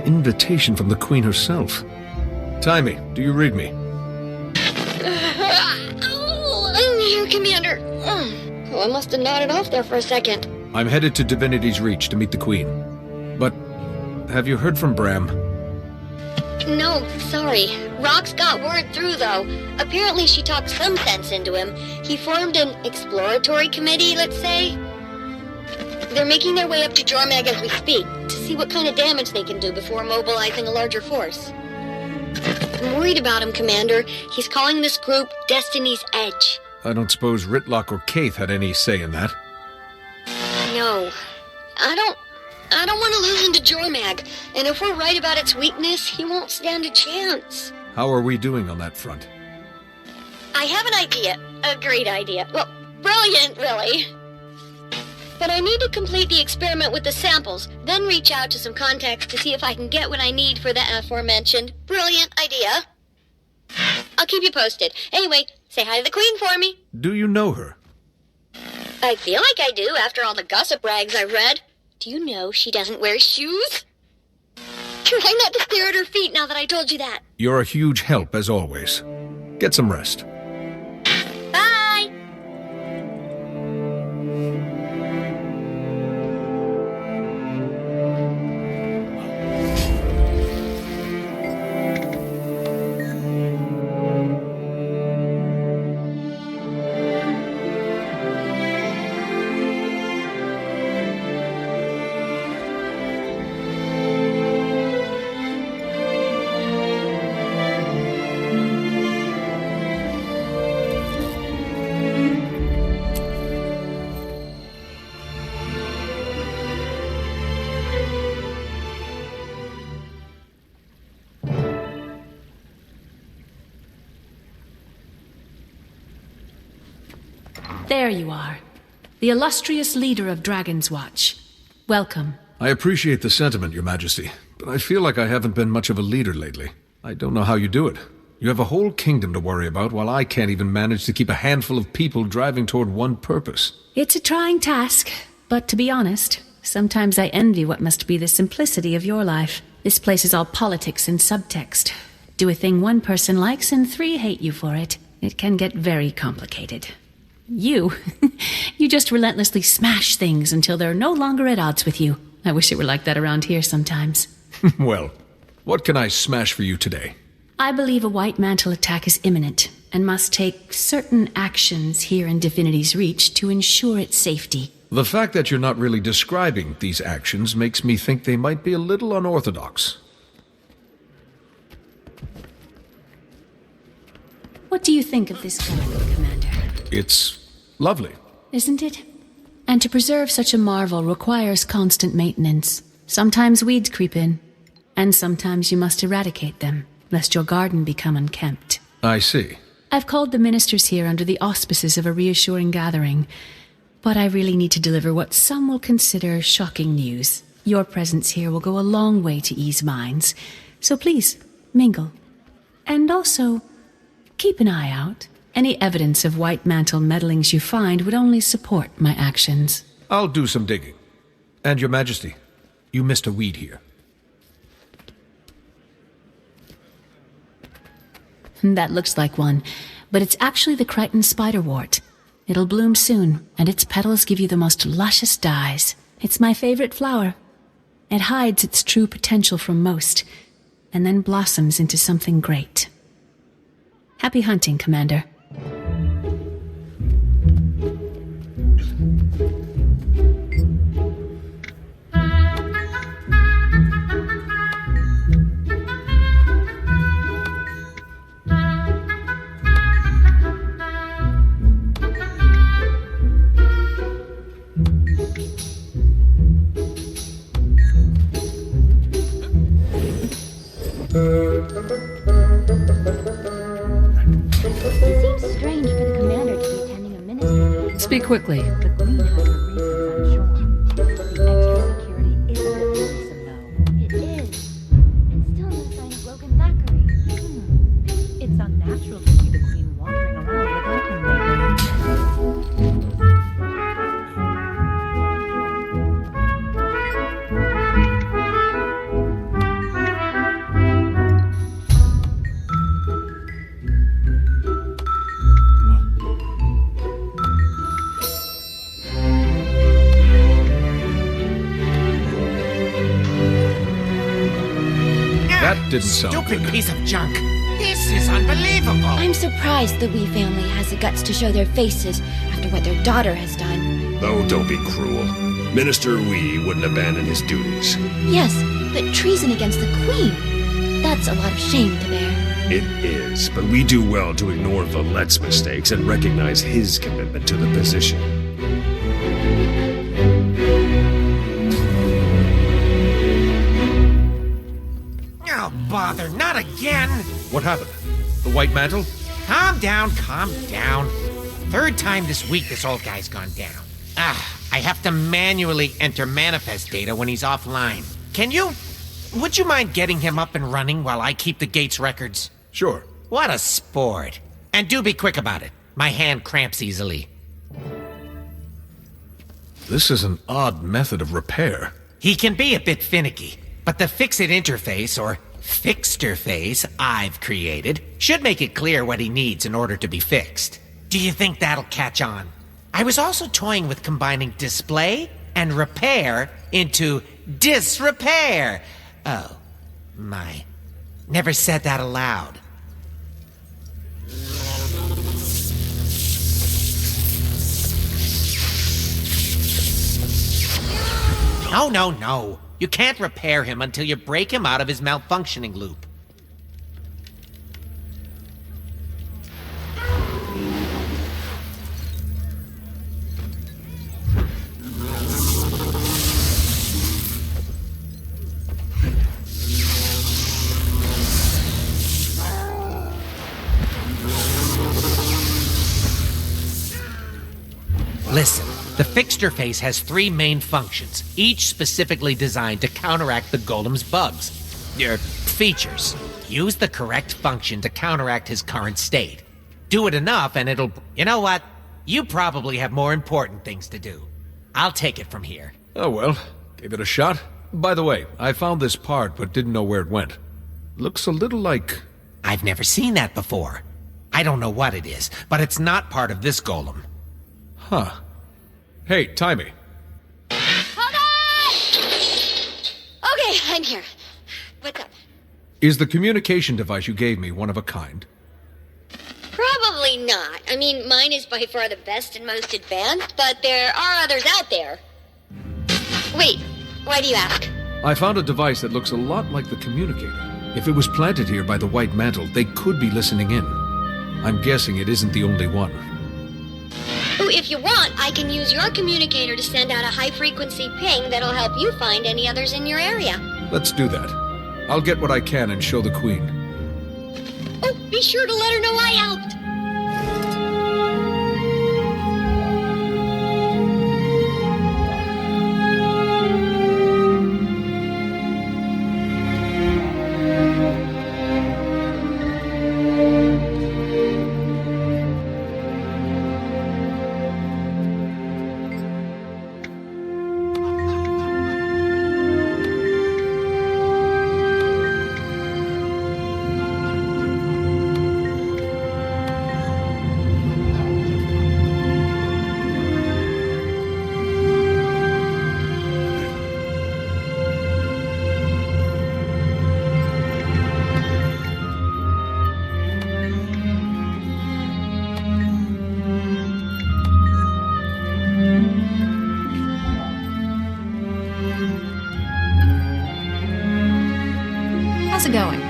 invitation from the Queen herself. Timmy, do you read me? Here, Commander. Oh, I must have nodded off there for a second. I'm headed to Divinity's Reach to meet the Queen. But have you heard from Bram? No, sorry. Rox got word through, though. Apparently she talked some sense into him. He formed an exploratory committee, let's say. They're making their way up to Jormag as we speak, to see what kind of damage they can do before mobilizing a larger force. I'm worried about him, Commander. He's calling this group Destiny's Edge. I don't suppose Ritlock or Kaith had any say in that. No. I don't want to lose him to Jormag, and if we're right about its weakness, he won't stand a chance. How are we doing on that front? I have an idea. A great idea. Well, brilliant, really. But I need to complete the experiment with the samples, then reach out to some contacts to see if I can get what I need for the aforementioned brilliant idea. I'll keep you posted. Anyway, say hi to the Queen for me. Do you know her? I feel like I do after all the gossip rags I've read. Do you know she doesn't wear shoes? Try not to stare at her feet now that I told you that. You're a huge help, as always. Get some rest. Bye! There you are. The illustrious leader of Dragon's Watch. Welcome. I appreciate the sentiment, Your Majesty, but I feel like I haven't been much of a leader lately. I don't know how you do it. You have a whole kingdom to worry about, while I can't even manage to keep a handful of people driving toward one purpose. It's a trying task, but to be honest, sometimes I envy what must be the simplicity of your life. This place is all politics and subtext. Do a thing one person likes and 3 hate you for it. It can get very complicated. You just relentlessly smash things until they're no longer at odds with you. I wish it were like that around here sometimes. Well, what can I smash for you today? I believe a White Mantle attack is imminent, and must take certain actions here in Divinity's Reach to ensure its safety. The fact that you're not really describing these actions makes me think they might be a little unorthodox. What do you think of this garden, Commander? It's lovely. Isn't it? And to preserve such a marvel requires constant maintenance. Sometimes weeds creep in, and sometimes you must eradicate them, lest your garden become unkempt. I see. I've called the ministers here under the auspices of a reassuring gathering, but I really need to deliver what some will consider shocking news. Your presence here will go a long way to ease minds, so please, mingle. And also, keep an eye out. Any evidence of White Mantle meddlings you find would only support my actions. I'll do some digging. And Your Majesty, you missed a weed here. That looks like one, but it's actually the Crichton spiderwort. It'll bloom soon, and its petals give you the most luscious dyes. It's my favorite flower. It hides its true potential from most, and then blossoms into something great. Happy hunting, Commander. Speak quickly. The Queen has her reasons, I'm sure. The extra security is a bit worrisome, though. It is. And still no sign of Logan Thackeray. It's unnatural to see the Queen wandering around without him lately. didn't sound Stupid good. piece of junk. This is unbelievable. I'm surprised the Wee family has the guts to show their faces after what their daughter has done. Oh, don't be cruel. Minister Wee wouldn't abandon his duties. Yes, but treason against the Queen. That's a lot of shame to bear. It is, but we do well to ignore Valette's mistakes and recognize his commitment to the position. Oh, bother, not again. What happened? The White Mantle? Calm down, calm down. Third time this week this old guy's gone down. I have to manually enter manifest data when he's offline. Would you mind getting him up and running while I keep the gate's records? Sure. What a sport. And do be quick about it. My hand cramps easily. This is an odd method of repair. He can be a bit finicky, but the fix-it interface, or fixterface, I've created should make it clear what he needs in order to be fixed. Do you think that'll catch on? I was also toying with combining display and repair into disrepair. Oh, my. Never said that aloud. No. You can't repair him until you break him out of his malfunctioning loop. Listen, the fixture face has 3 main functions, each specifically designed to counteract the golem's bugs. Features. Use the correct function to counteract his current state. Do it enough and it'll... You know what? You probably have more important things to do. I'll take it from here. Oh well, give it a shot. By the way, I found this part but didn't know where it went. Looks a little like... I've never seen that before. I don't know what it is, but it's not part of this golem. Huh. Hey, Timey. Hold on! Okay, I'm here. What's up? Is the communication device you gave me one of a kind? Probably not. I mean, mine is by far the best and most advanced, but there are others out there. Wait, why do you ask? I found a device that looks a lot like the communicator. If it was planted here by the White Mantle, they could be listening in. I'm guessing it isn't the only one. Oh, if you want, I can use your communicator to send out a high-frequency ping that'll help you find any others in your area. Let's do that. I'll get what I can and show the Queen. Oh, be sure to let her know I helped. How's it going?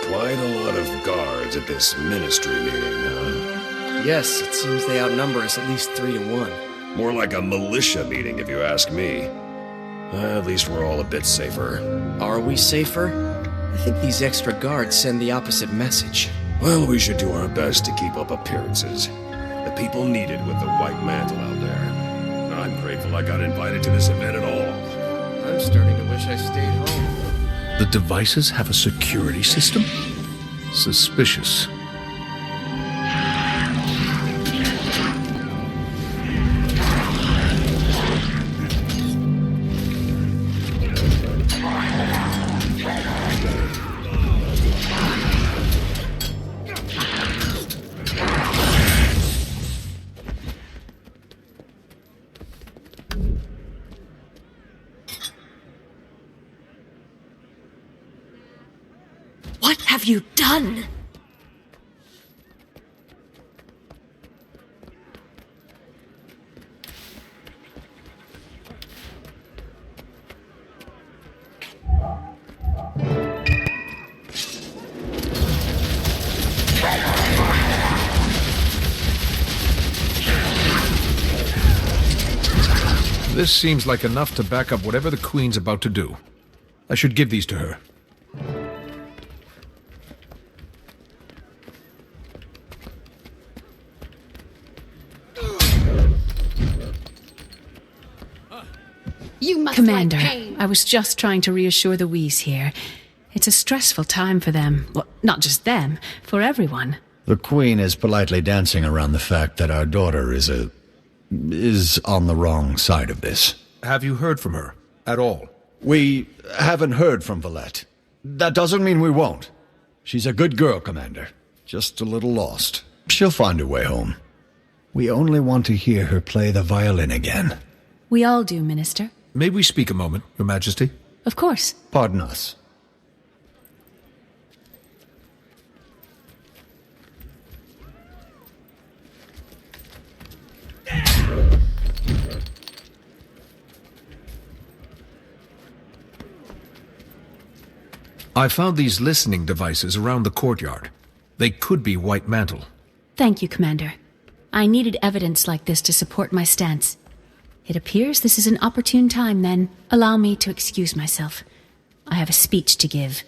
Quite a lot of guards at this ministry meeting, huh? Yes, it seems they outnumber us at least 3 to 1. More like a militia meeting, if you ask me. At least we're all a bit safer. Are we safer? I think these extra guards send the opposite message. Well, we should do our best to keep up appearances. The people need it with the White Mantle out there. I'm grateful I got invited to this event at all. I'm starting to wish I stayed home. The devices have a security system? Suspicious. What have you done? This seems like enough to back up whatever the Queen's about to do. I should give these to her. You must Commander, like pain. I was just trying to reassure the Whis here. It's a stressful time for them. Well, not just them, for everyone. The Queen is politely dancing around the fact that our daughter is on the wrong side of this. Have you heard from her? At all? We haven't heard from Valette. That doesn't mean we won't. She's a good girl, Commander. Just a little lost. She'll find her way home. We only want to hear her play the violin again. We all do, Minister. May we speak a moment, Your Majesty? Of course. Pardon us. I found these listening devices around the courtyard. They could be White Mantle. Thank you, Commander. I needed evidence like this to support my stance. It appears this is an opportune time, then. Allow me to excuse myself. I have a speech to give.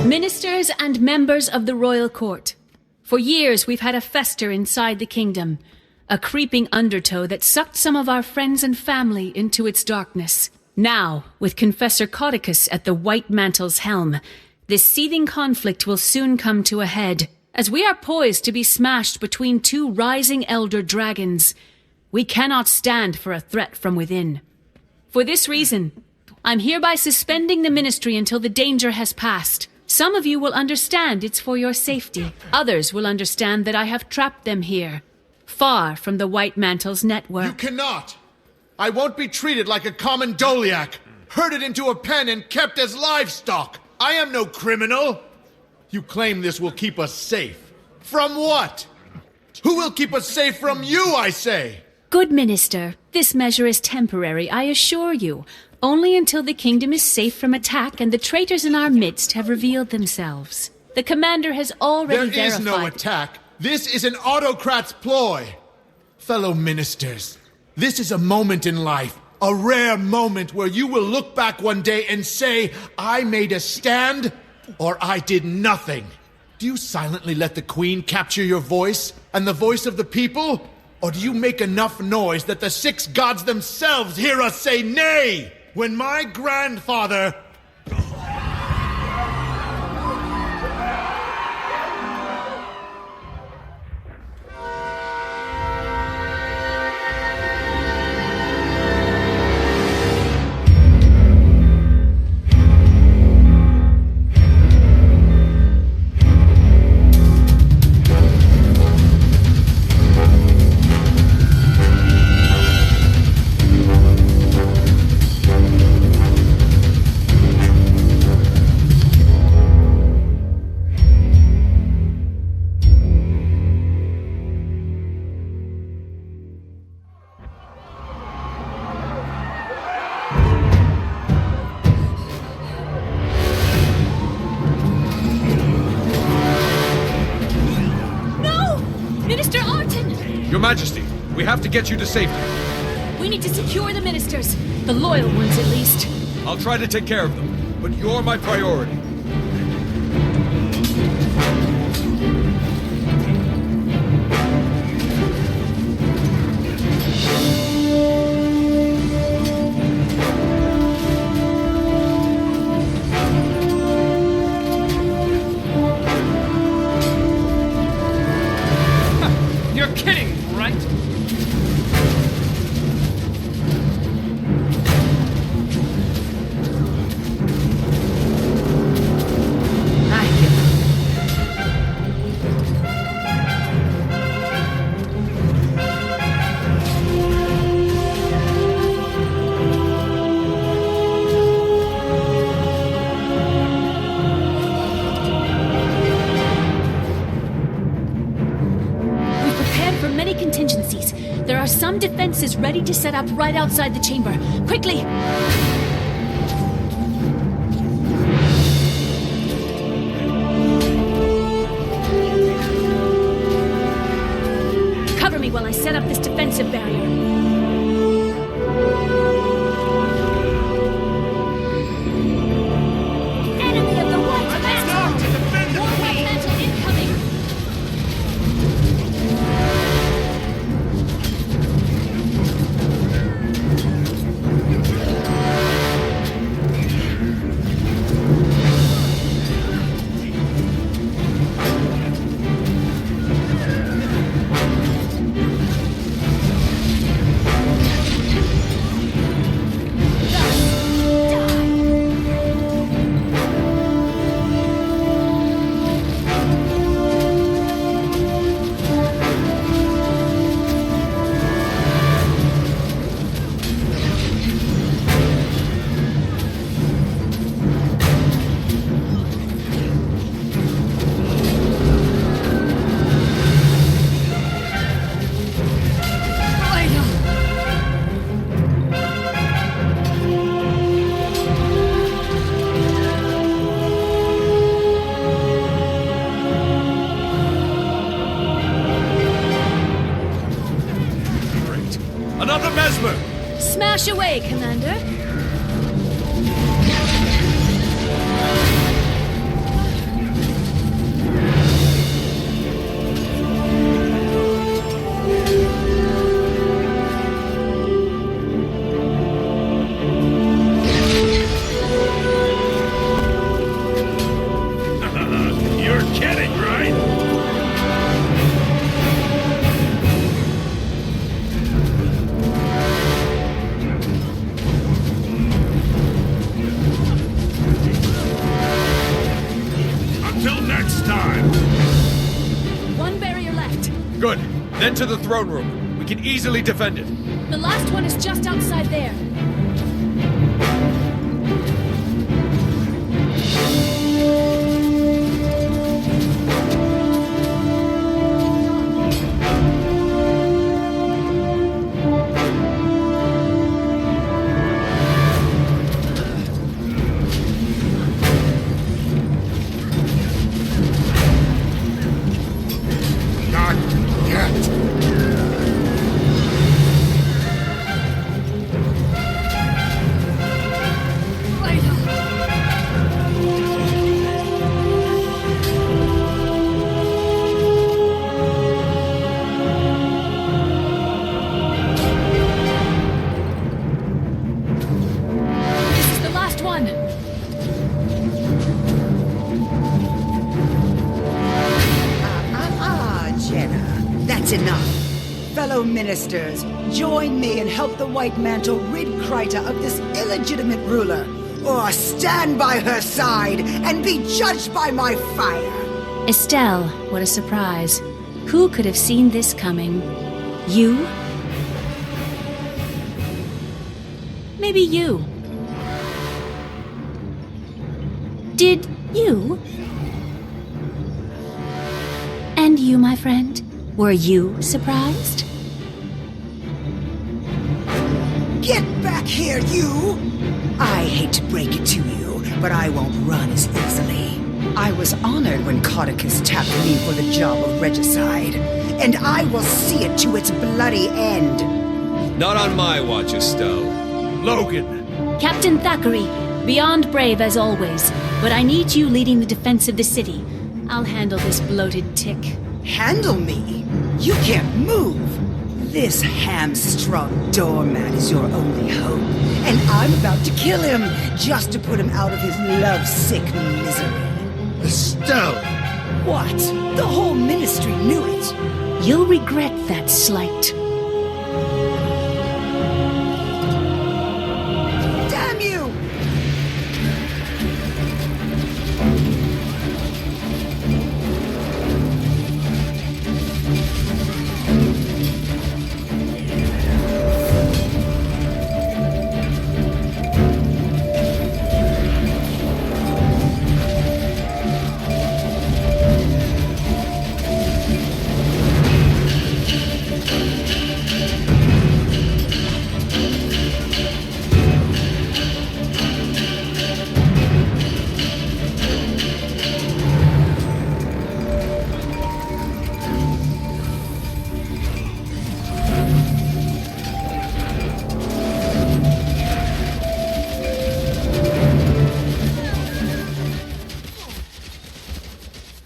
Ministers and members of the royal court. For years we've had a fester inside the kingdom. A creeping undertow that sucked some of our friends and family into its darkness. Now, with Confessor Caudecus at the White Mantle's helm, this seething conflict will soon come to a head, as we are poised to be smashed between two rising elder dragons. We cannot stand for a threat from within. For this reason, I'm hereby suspending the ministry until the danger has passed. Some of you will understand it's for your safety. Others will understand that I have trapped them here, far from the White Mantle's network. You cannot! I won't be treated like a common Doliac, herded into a pen and kept as livestock. I am no criminal. You claim this will keep us safe. From what? Who will keep us safe from you, I say? Good Minister, this measure is temporary, I assure you. Only until the kingdom is safe from attack and the traitors in our midst have revealed themselves. The commander has already verified... There is no attack. This is an autocrat's ploy. Fellow ministers, this is a moment in life, a rare moment where you will look back one day and say, I made a stand, or I did nothing. Do you silently let the Queen capture your voice and the voice of the people? Or do you make enough noise that the six gods themselves hear us say nay? When my grandfather... Your Majesty, we have to get you to safety. We need to secure the ministers. The loyal ones, at least. I'll try to take care of them, but you're my priority. You're kidding, right? There are some defenses ready to set up right outside the chamber. Quickly! Cover me while I set up this defensive barrier. Enemy of the White Mantle! More White Mantle incoming! Another Mesmer! Smash away, Commander. You're kidding, right? Until next time. One barrier left. Good. Then to the throne room. We can easily defend it. The last one is just outside there. Not yet. This is the last one. Jenna. That's enough. Fellow ministers, join me and help the White Mantle rid Kryta of this illegitimate ruler, or stand by her side and be judged by my fire. Estelle, what a surprise. Who could have seen this coming? You? Maybe you. Did you? And you, my friend? Were you surprised? Get back here, you! I hate to break it to you, but I won't run as easily. I was honored when Caudecus tapped me for the job of regicide, and I will see it to its bloody end. Not on my watch, Estelle. Logan, Captain Thackeray, beyond brave as always, but I need you leading the defense of the city. I'll handle this bloated tick. Handle me? You can't move. This hamstrung doormat is your only hope, and I'm about to kill him just to put him out of his lovesick misery. Estelle! What? The whole ministry knew it. You'll regret that slight. Damn you!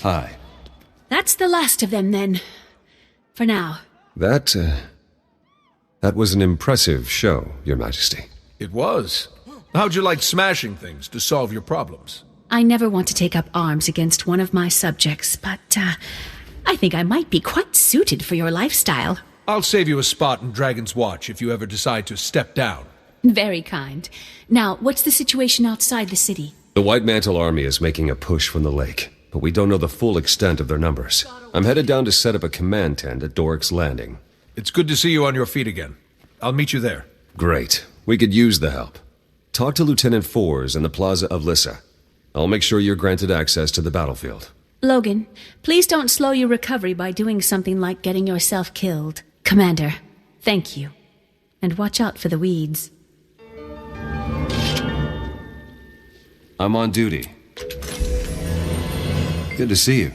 Hi. That's the last of them, then. For now. That was an impressive show, Your Majesty. It was. How'd you like smashing things to solve your problems? I never want to take up arms against one of my subjects, but, I think I might be quite suited for your lifestyle. I'll save you a spot in Dragon's Watch if you ever decide to step down. Very kind. Now, what's the situation outside the city? The White Mantle Army is making a push from the lake, but we don't know the full extent of their numbers. I'm headed down to set up a command tent at Doric's Landing. It's good to see you on your feet again. I'll meet you there. Great. We could use the help. Talk to Lieutenant Fours in the Plaza of Lissa. I'll make sure you're granted access to the battlefield. Logan, please don't slow your recovery by doing something like getting yourself killed. Commander, thank you. And watch out for the weeds. I'm on duty. Good to see you.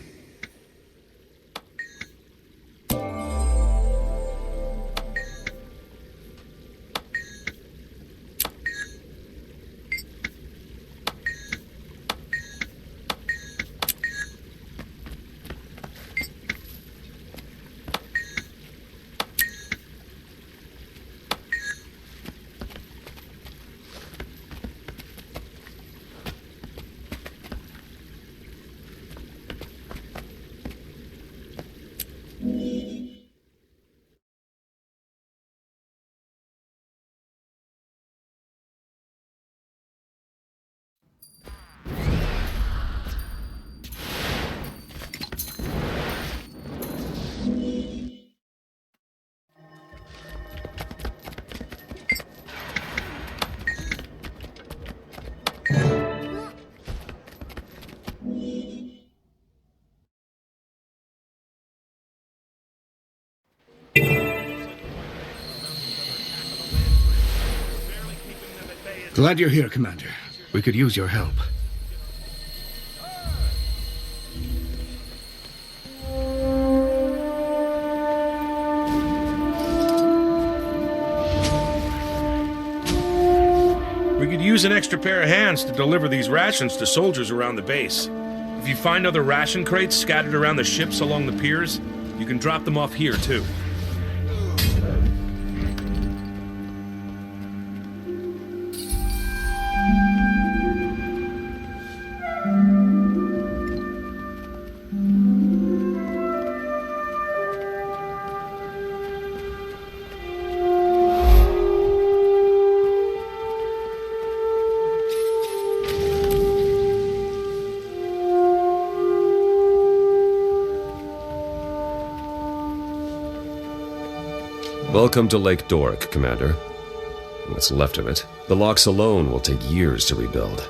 Glad you're here, Commander. We could use your help. We could use an extra pair of hands to deliver these rations to soldiers around the base. If you find other ration crates scattered around the ships along the piers, you can drop them off here, too. Welcome to Lake Doric, Commander. What's left of it. The locks alone will take years to rebuild.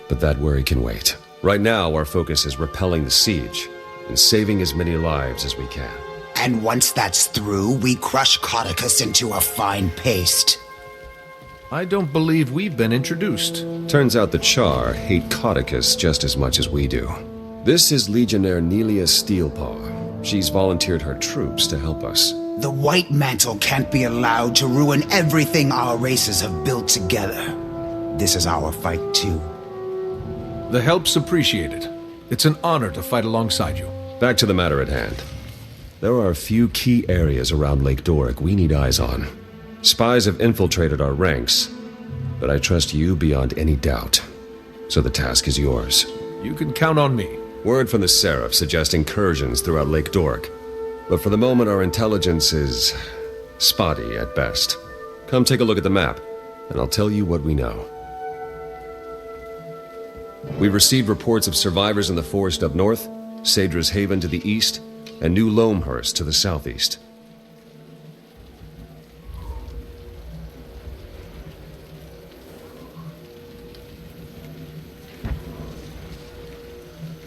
But that worry can wait. Right now, our focus is repelling the siege and saving as many lives as we can. And once that's through, we crush Caudecus into a fine paste. I don't believe we've been introduced. Turns out the Char hate Caudecus just as much as we do. This is Legionnaire Nelia Steelpaw. She's volunteered her troops to help us. The White Mantle can't be allowed to ruin everything our races have built together. this is our fight too. The help's appreciated. It's an honor to fight alongside you. Back to the matter at hand. There are a few key areas around Lake Doric we need eyes on. Spies have infiltrated our ranks, but I trust you beyond any doubt. So the task is yours. You can count on me. Word from the Seraph suggests incursions throughout Lake Doric. But for the moment, our intelligence is spotty at best. Come take a look at the map, and I'll tell you what we know. We've received reports of survivors in the forest up north, Sadra's Haven to the east, and New Loamhurst to the southeast.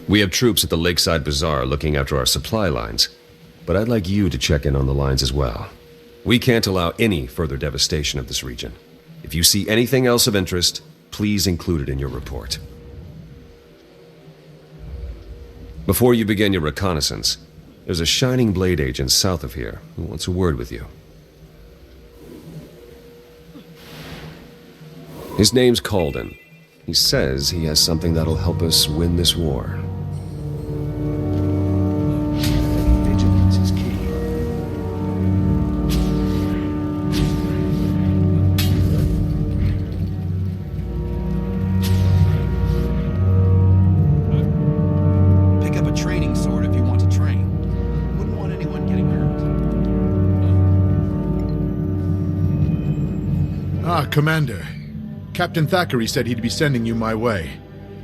We have troops at the Lakeside Bazaar looking after our supply lines, but I'd like you to check in on the lines as well. We can't allow any further devastation of this region. If you see anything else of interest, please include it in your report. Before you begin your reconnaissance, there's a Shining Blade agent south of here who wants a word with you. His name's Calden. He says he has something that'll help us win this war. Vigilance is key. Pick up a training sword if you want to train. Wouldn't want anyone getting hurt. Ah, Commander. Captain Thackeray said he'd be sending you my way.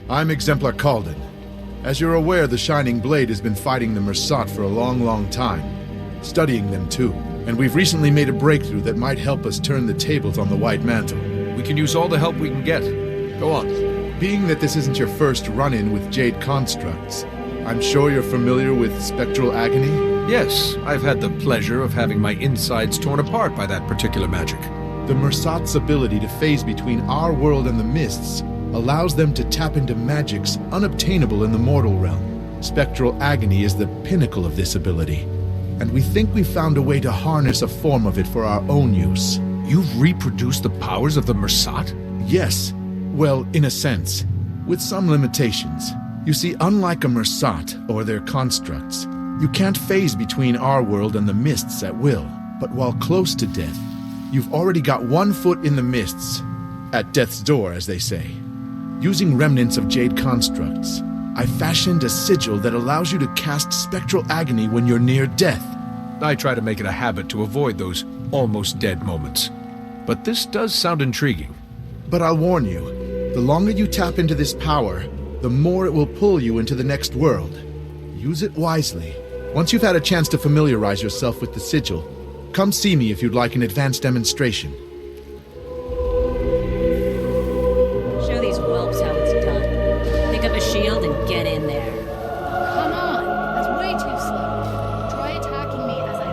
I'm Exemplar Calden. As you're aware, the Shining Blade has been fighting the Mersat for a long, long time. Studying them too. And we've recently made a breakthrough that might help us turn the tables on the White Mantle. We can use all the help we can get. Go on. Being that this isn't your first run-in with Jade constructs, I'm sure you're familiar with Spectral Agony? Yes, I've had the pleasure of having my insides torn apart by that particular magic. The Mersat's ability to phase between our world and the Mists allows them to tap into magics unobtainable in the mortal realm. Spectral Agony is the pinnacle of this ability, and we think we've found a way to harness a form of it for our own use. You've reproduced the powers of the Mersat? Yes. Well, in a sense. With some limitations. You see, unlike a Mersat or their constructs, you can't phase between our world and the Mists at will. But while close to death, you've already got one foot in the Mists. At death's door, as they say. Using remnants of Jade constructs, I fashioned a sigil that allows you to cast Spectral Agony when you're near death. I try to make it a habit to avoid those almost dead moments. But this does sound intriguing. But I'll warn you, the longer you tap into this power, the more it will pull you into the next world. Use it wisely. Once you've had a chance to familiarize yourself with the sigil, come see me if you'd like an advanced demonstration. Show these whelps how it's done. Pick up a shield and get in there. Come on, that's way too slow. Try attacking me as I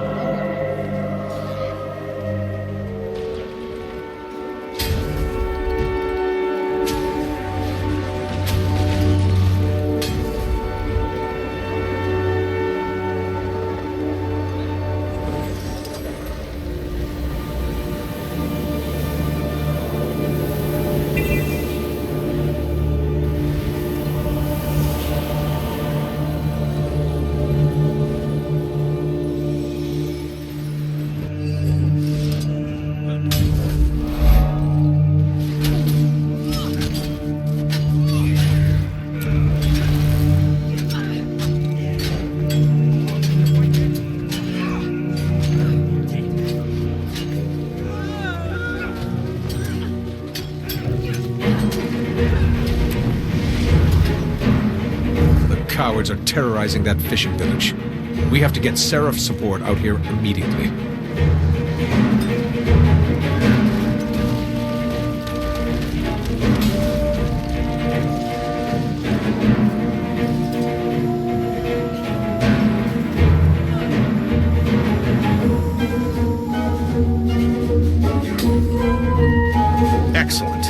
Cowards are terrorizing that fishing village. We have to get Seraph support out here immediately. Excellent.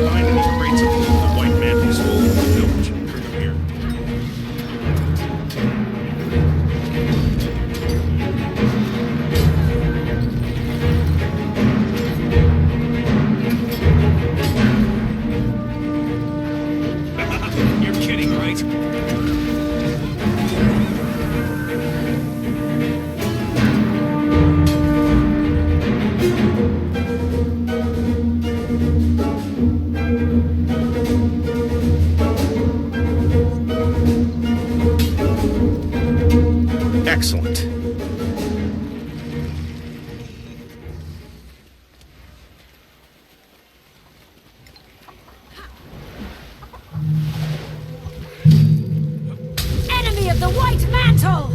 Find any crates of the White Mantle stole from the village. Bring them here. right. Excellent. Enemy of the White Mantle!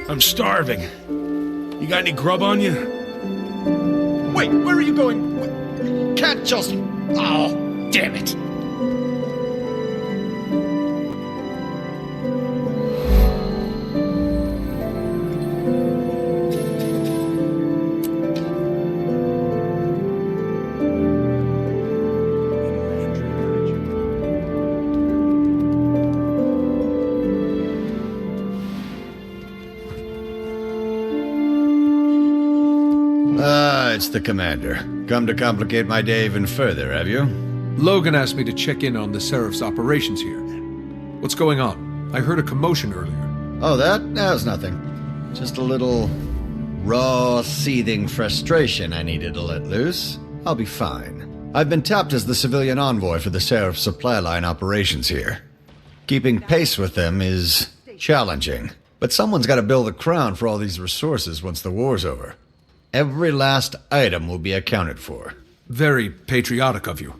I'm starving. You got any grub on you? Wait, where are you going? Can't just... Oh, damn it. It's the commander. Come to complicate my day even further, have you? Logan asked me to check in on the Seraph's operations here. What's going on? I heard a commotion earlier. Oh, that? That's nothing. Just a little raw, seething frustration I needed to let loose. I'll be fine. I've been tapped as the civilian envoy for the Seraph supply line operations here. Keeping pace with them is challenging, but someone's got to build the crown for all these resources once the war's over. Every last item will be accounted for. Very patriotic of you.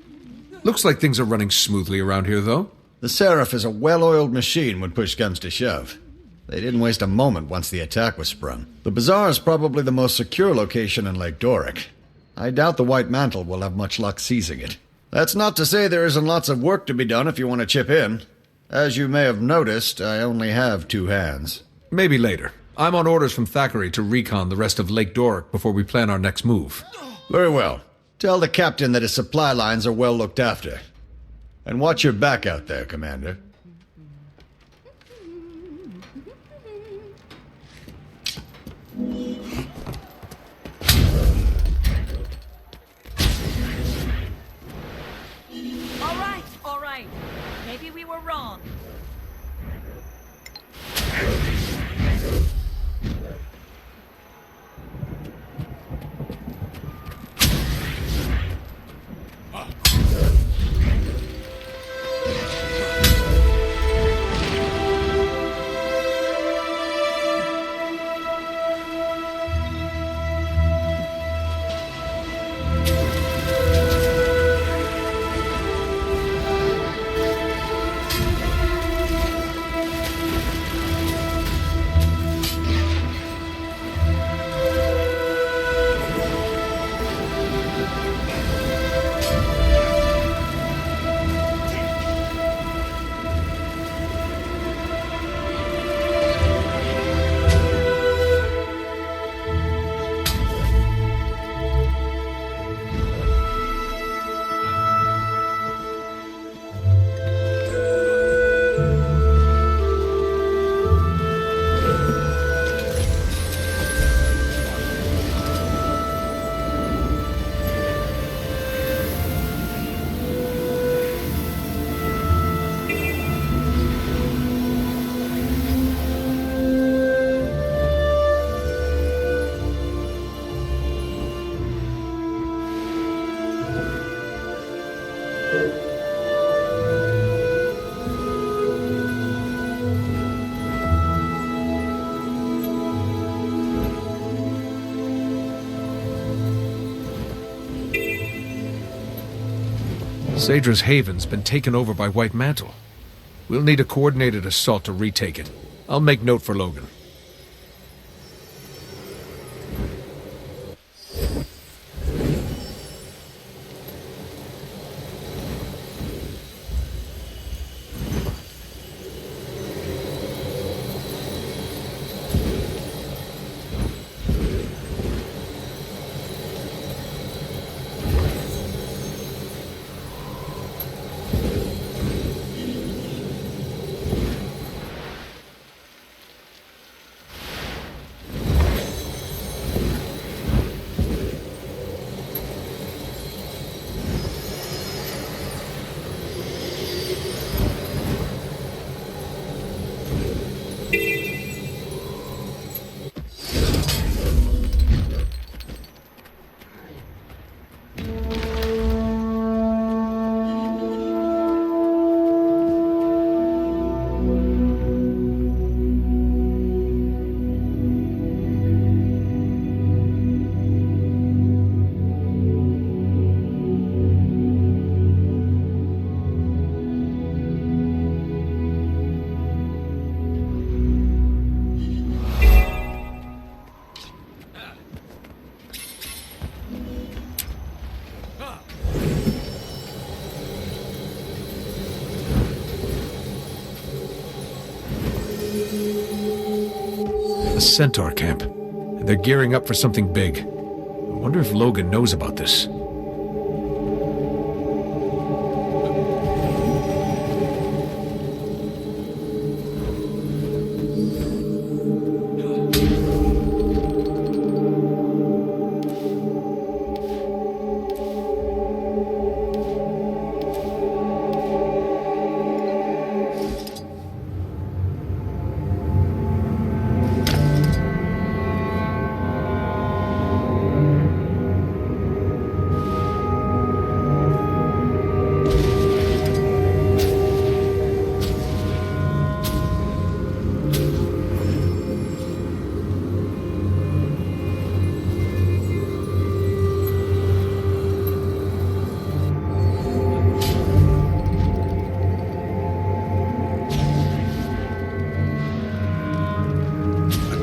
Looks like things are running smoothly around here, though. The Seraph is a well-oiled machine when push comes to shove. They didn't waste a moment once the attack was sprung. The bazaar is probably the most secure location in Lake Doric. I doubt the White Mantle will have much luck seizing it. That's not to say there isn't lots of work to be done if you want to chip in. As you may have noticed, I only have 2 hands. Maybe later. I'm on orders from Thackeray to recon the rest of Lake Doric before we plan our next move. Very well. Tell the captain that his supply lines are well looked after. And watch your back out there, Commander. All right. Maybe we were wrong. Sadra's Haven's been taken over by White Mantle. We'll need a coordinated assault to retake it. I'll make note for Logan. Centaur camp. And they're gearing up for something big. I wonder if Logan knows about this.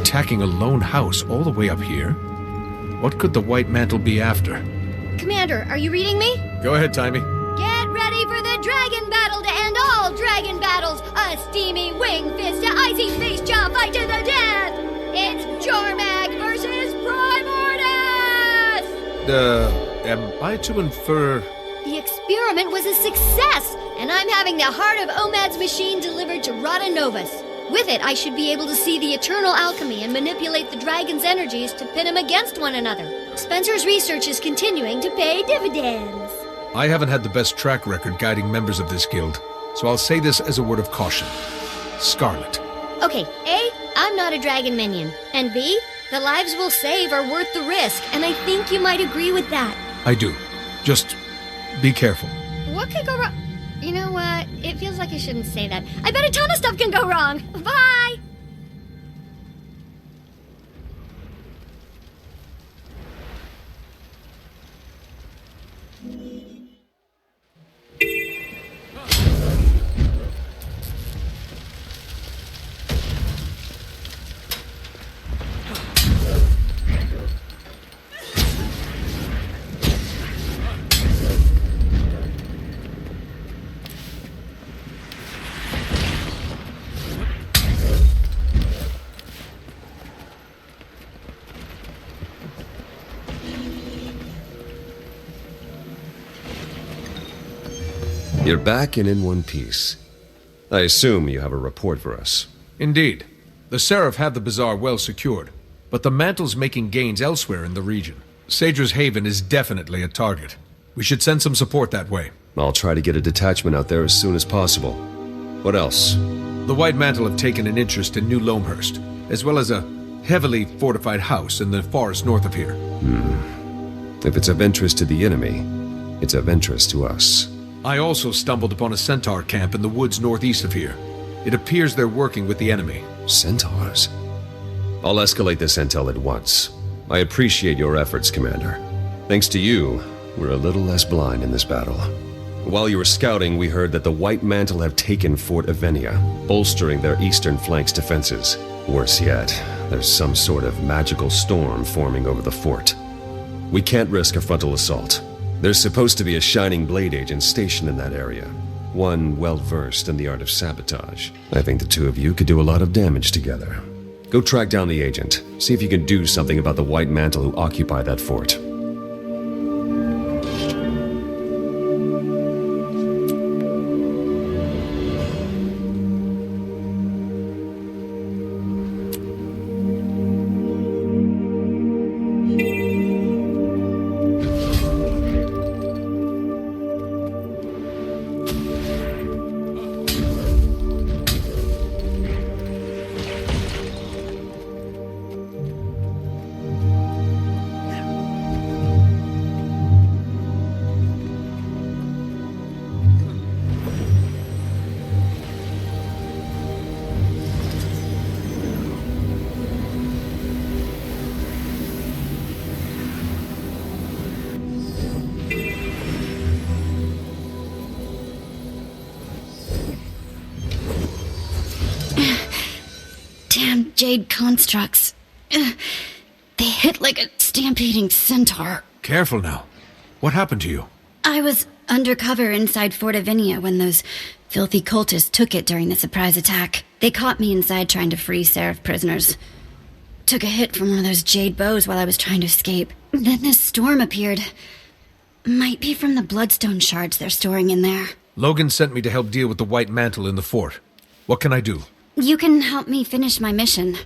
Attacking a lone house all the way up here? What could the White Mantle be after? Commander, are you reading me? Go ahead, Timey. Get ready for the dragon battle to end all dragon battles! A steamy wing fist to icy face jaw fight to the death! It's Jormag versus Primordus! Am I to infer... The experiment was a success, and I'm having the heart of Omad's machine delivered to Rada Novus. With it, I should be able to see the eternal alchemy and manipulate the dragon's energies to pit them against one another. Spencer's research is continuing to pay dividends. I haven't had the best track record guiding members of this guild, so I'll say this as a word of caution. Scarlet. Okay, A, I'm not a dragon minion, and B, the lives we'll save are worth the risk, and I think you might agree with that. I do. Just be careful. What could go wrong? You know what? It feels like I shouldn't say that. I bet a ton of stuff can go wrong. Bye! You're back and in one piece. I assume you have a report for us. Indeed. The Seraph have the bazaar well secured, but the Mantle's making gains elsewhere in the region. Sadra's Haven is definitely a target. We should send some support that way. I'll try to get a detachment out there as soon as possible. What else? The White Mantle have taken an interest in New Loamhurst, as well as a heavily fortified house in the forest north of here. If it's of interest to the enemy, it's of interest to us. I also stumbled upon a centaur camp in the woods northeast of here. It appears they're working with the enemy. Centaurs? I'll escalate this intel at once. I appreciate your efforts, Commander. Thanks to you, we're a little less blind in this battle. While you were scouting, we heard that the White Mantle have taken Fort Avinia, bolstering their eastern flank's defenses. Worse yet, there's some sort of magical storm forming over the fort. We can't risk a frontal assault. There's supposed to be a Shining Blade agent stationed in that area. One well-versed in the art of sabotage. I think the two of you could do a lot of damage together. Go track down the agent. See if you can do something about the White Mantle who occupy that fort. Damn jade constructs. They hit like a stampeding centaur. Careful now. What happened to you? I was undercover inside Fort Avinia when those filthy cultists took it during the surprise attack. They caught me inside trying to free Seraph prisoners. Took a hit from one of those jade bows while I was trying to escape. Then this storm appeared. Might be from the bloodstone shards they're storing in there. Logan sent me to help deal with the White Mantle in the fort. What can I do? You can help me finish my mission.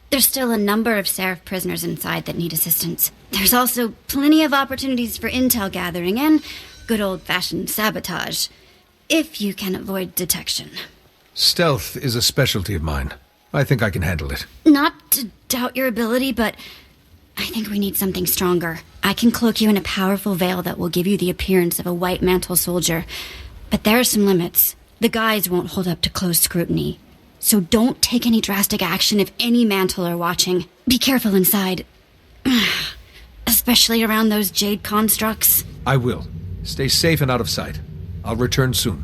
There's still a number of Seraph prisoners inside that need assistance. There's also plenty of opportunities for intel gathering and good old-fashioned sabotage, if you can avoid detection. Stealth is a specialty of mine. I think I can handle it. Not to doubt your ability, but I think we need something stronger. I can cloak you in a powerful veil that will give you the appearance of a White Mantle soldier. But there are some limits. The guise won't hold up to close scrutiny. So don't take any drastic action if any Mantle are watching. Be careful inside. Especially around those jade constructs. I will. Stay safe and out of sight. I'll return soon.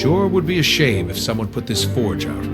sure would be a shame if someone put this forge out.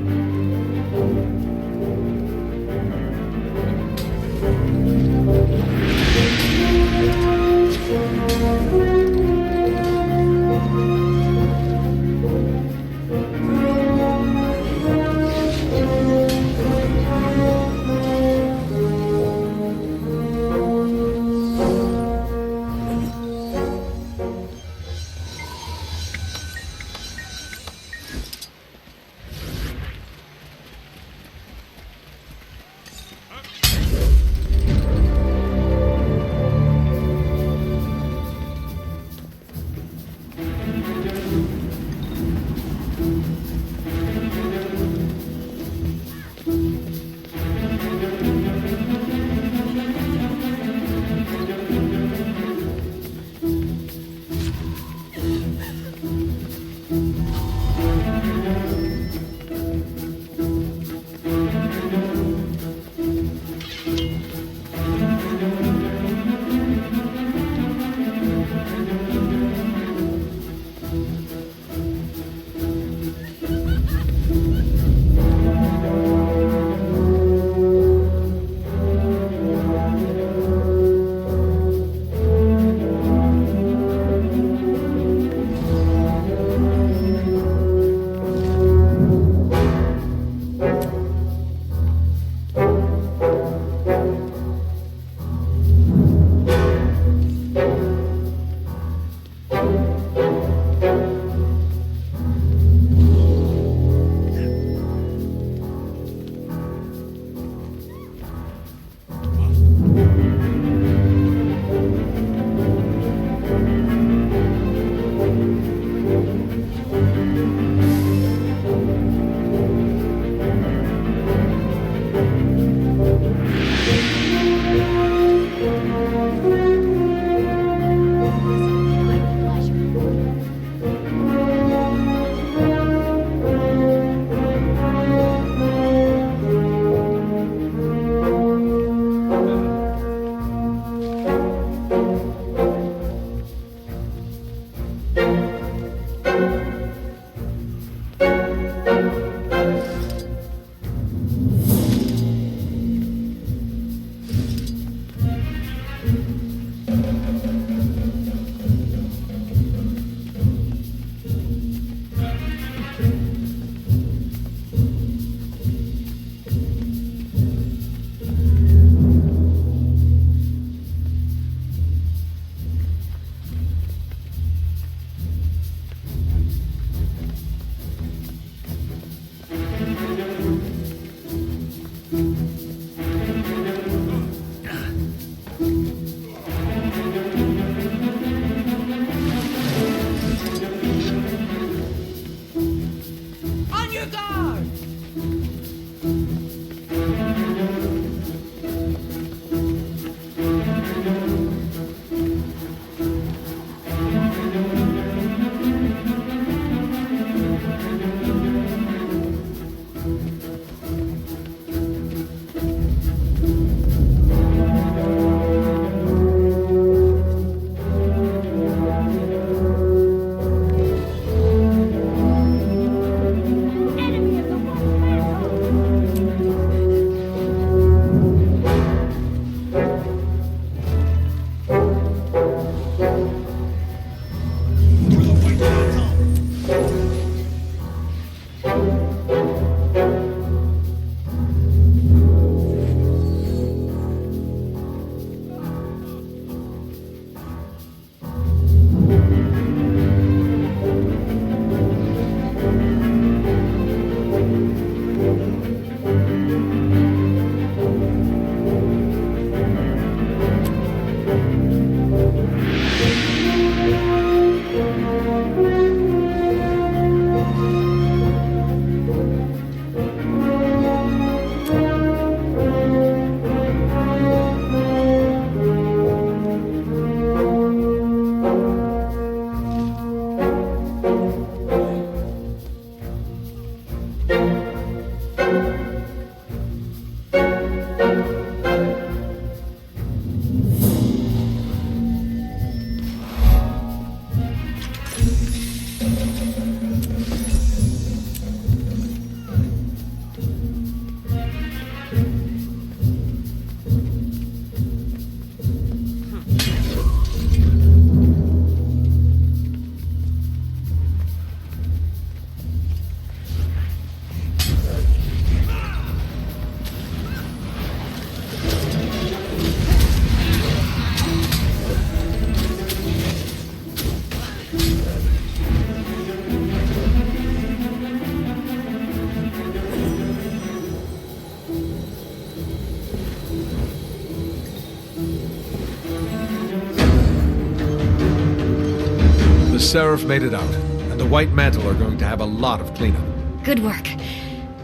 The Seraph made it out, and the White Mantle are going to have a lot of cleanup. Good work.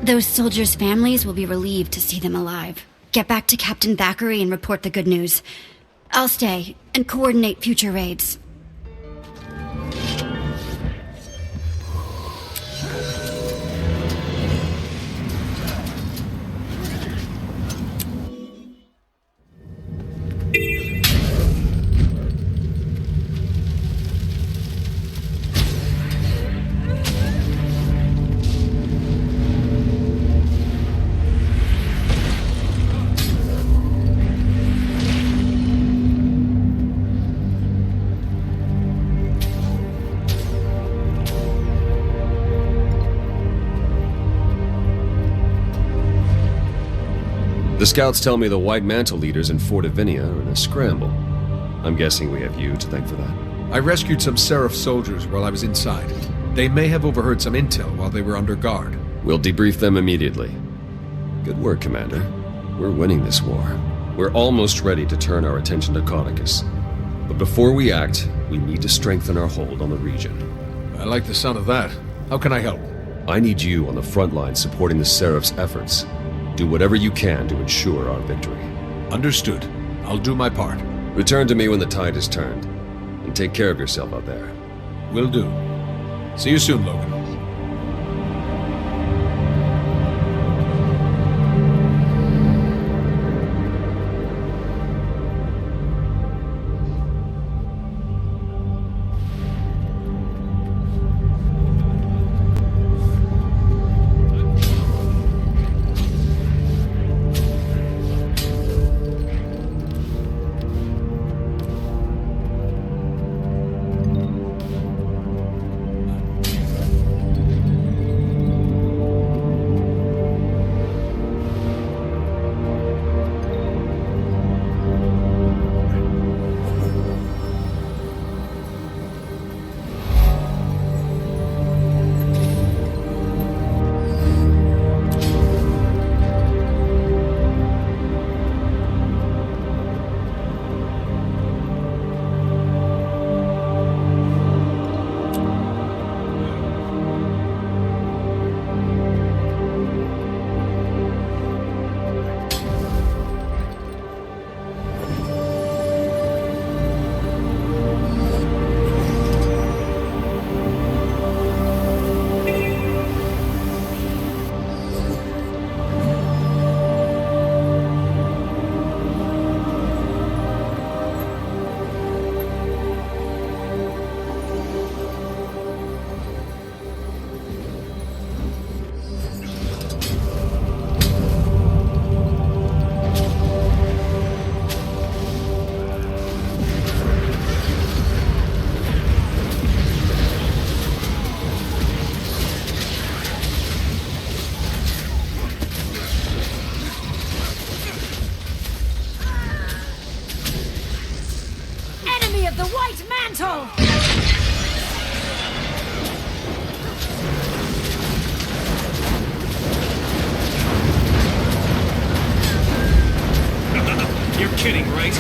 Those soldiers' families will be relieved to see them alive. Get back to Captain Thackeray and report the good news. I'll stay and coordinate future raids. The scouts tell me the White Mantle leaders in Fort Avinia are in a scramble. I'm guessing we have you to thank for that. I rescued some Seraph soldiers while I was inside. They may have overheard some intel while they were under guard. We'll debrief them immediately. Good work, Commander. We're winning this war. We're almost ready to turn our attention to Caudecus. But before we act, we need to strengthen our hold on the region. I like the sound of that. How can I help? I need you on the front line supporting the Seraph's efforts. Do whatever you can to ensure our victory. Understood. I'll do my part. Return to me when the tide is turned. And take care of yourself out there. Will do. See you soon, Logan. The White Mantle! You're kidding, right?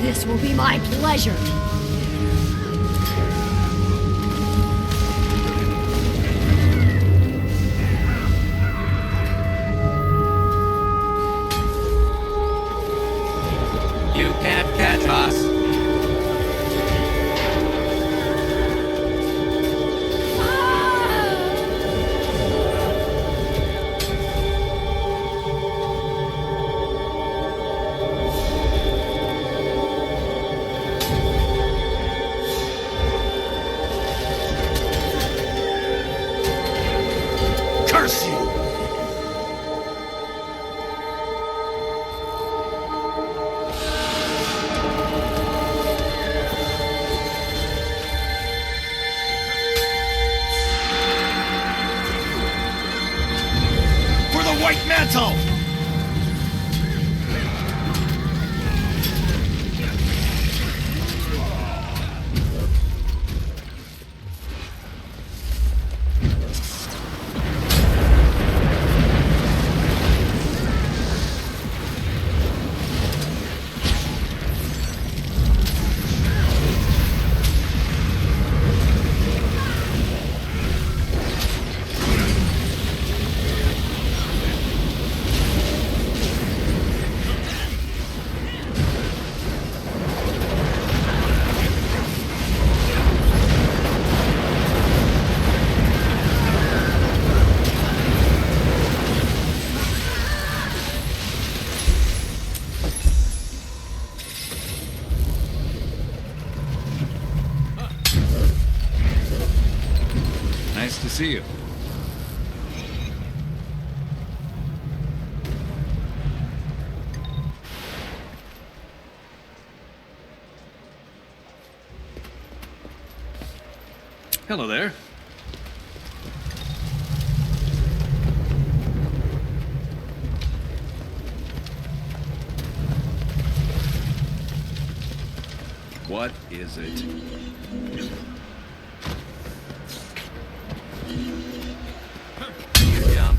This will be my pleasure. You can't catch us. Curse you! For the White Mantle! Nice to see you. Hello there. What is it? You jump.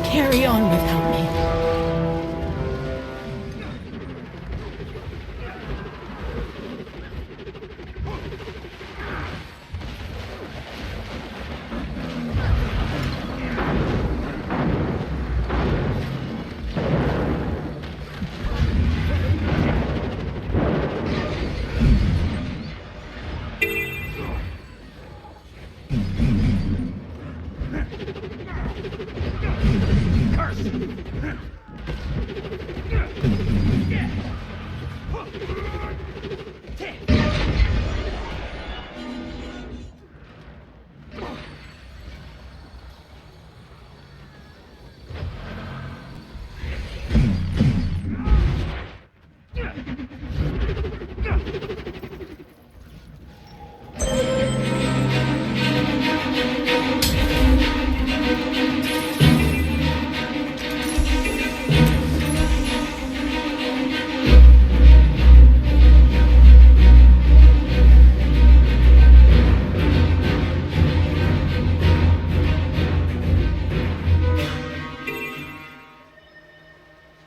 Carry on without me.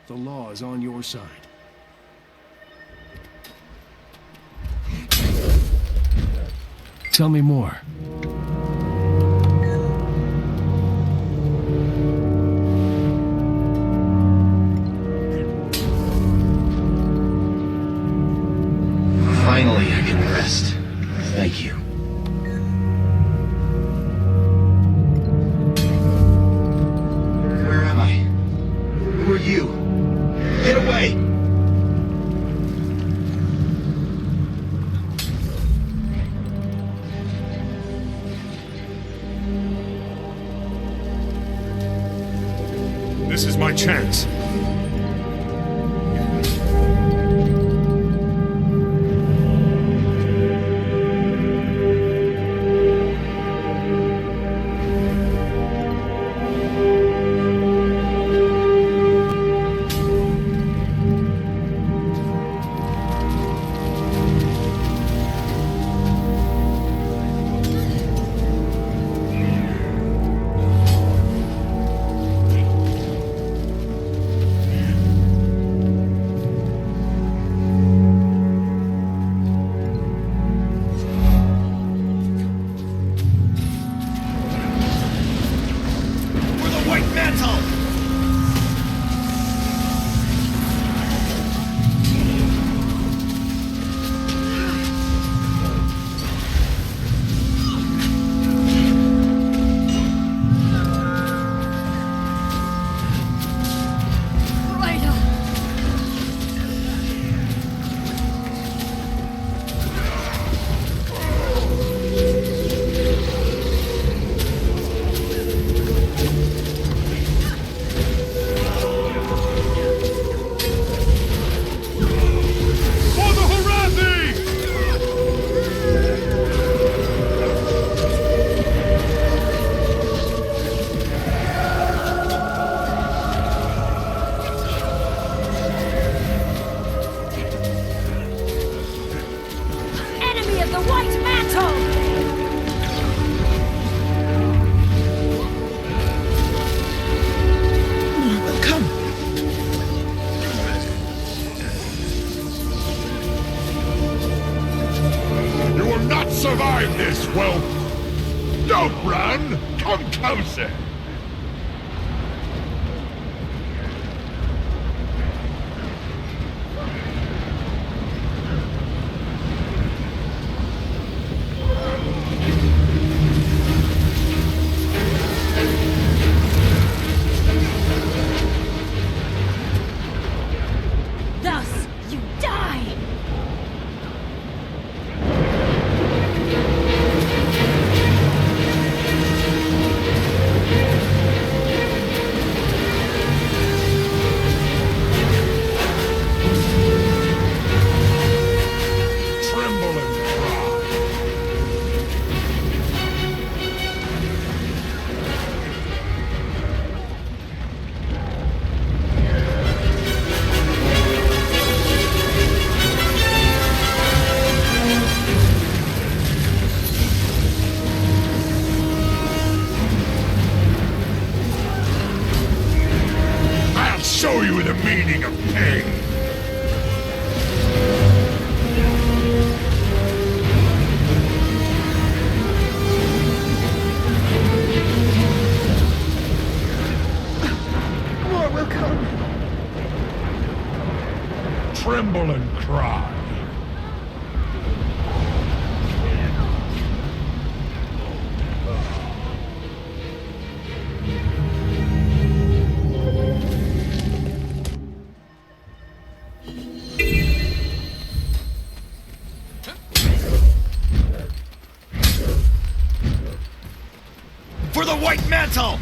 The law is on your side. Tell me more. Finally, I can rest. Thank you. Where am I? Who are you? Get away! This is my chance. Survive this, well, don't run! Come closer! Thus, you die! Show you the meaning of pain. More will come. Tremble and cry. For the White Mantle!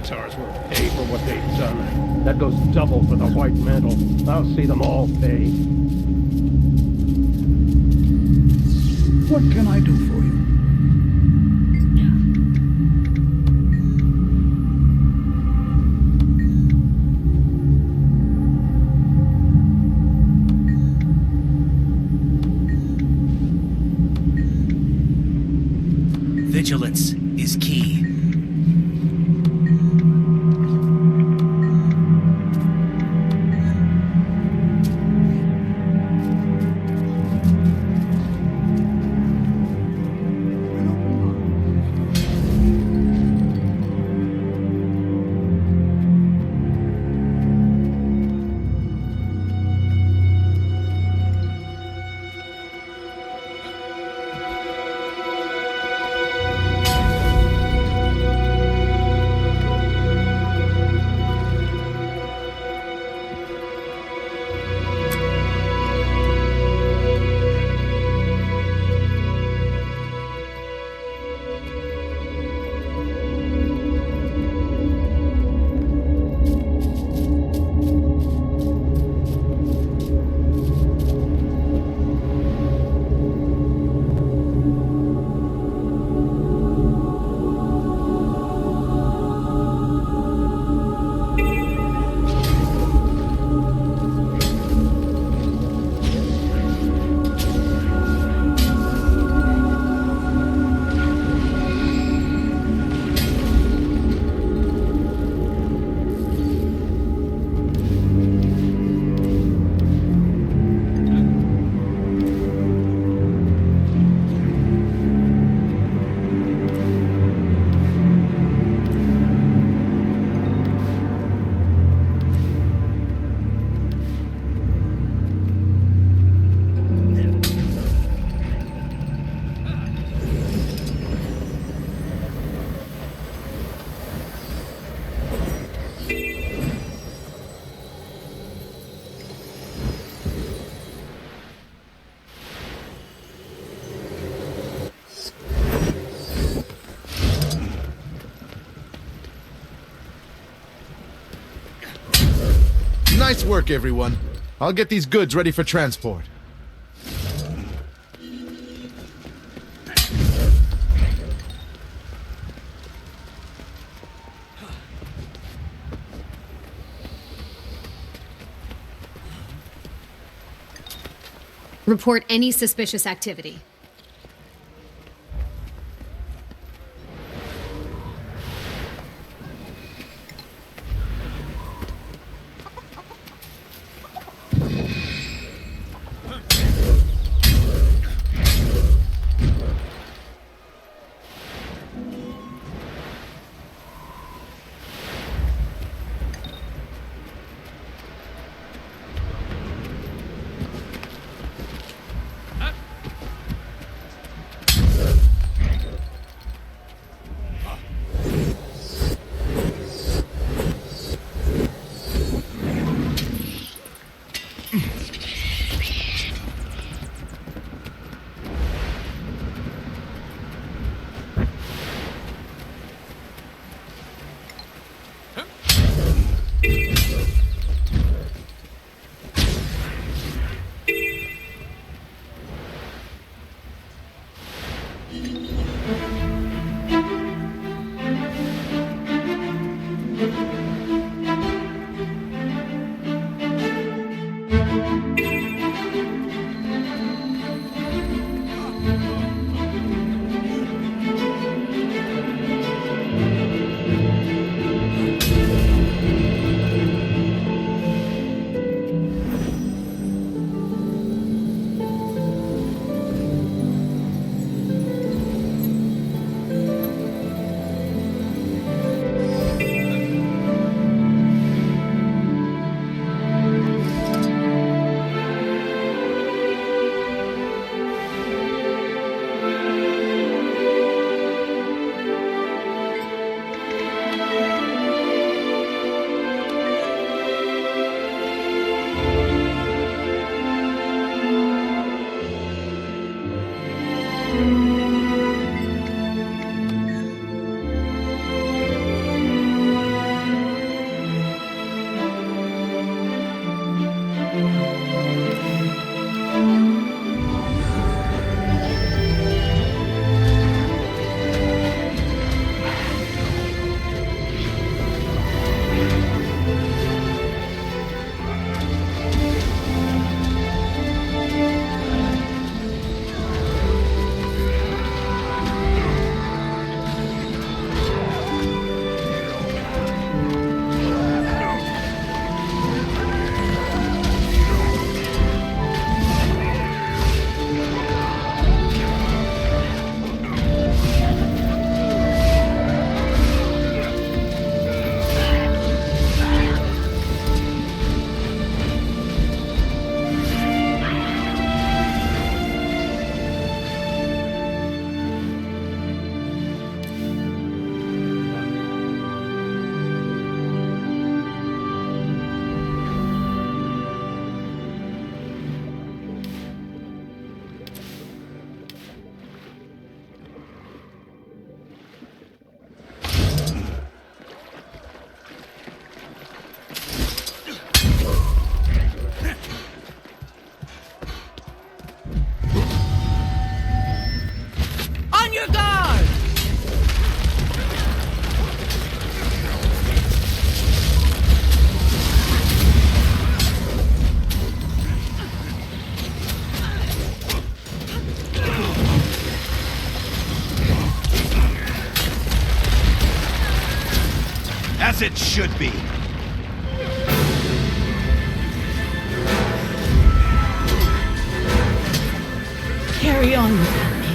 Saboteurs will pay for what they've done. That goes double for the White Mantle. I'll see them all pay. What can I do for you? Vigilance is key. Nice work, everyone. I'll get these goods ready for transport. Report any suspicious activity. As it should be. Carry on without me.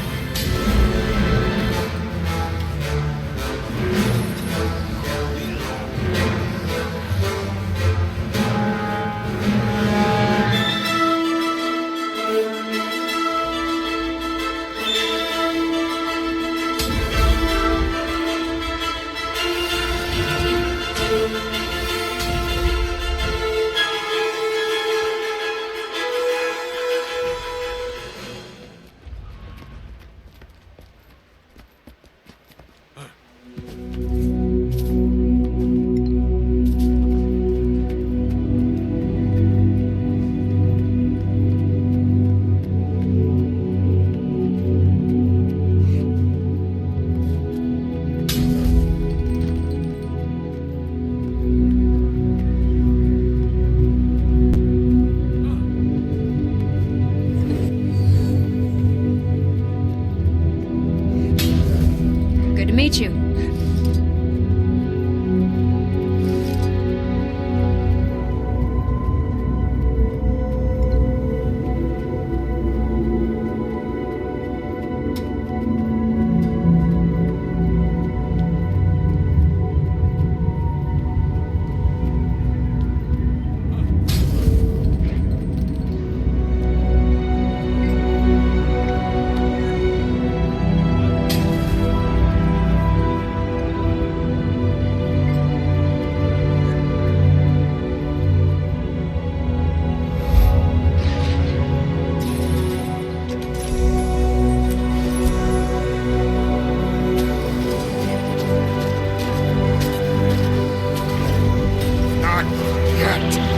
Good to meet you. Not yet.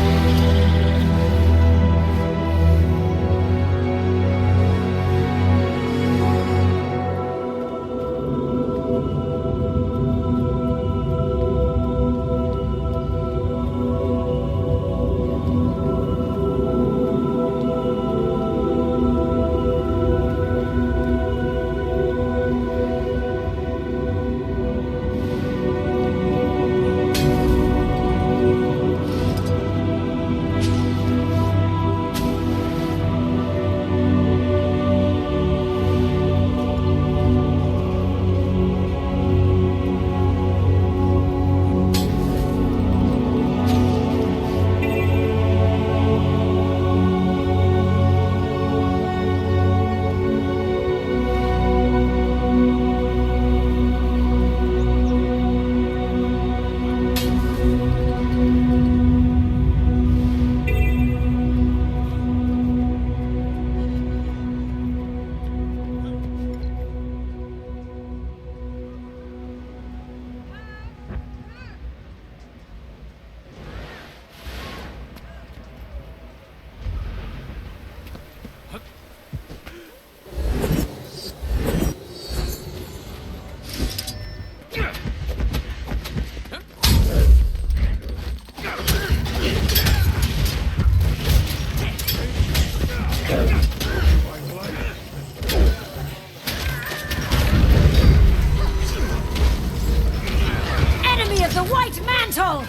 Enemy of the White Mantle!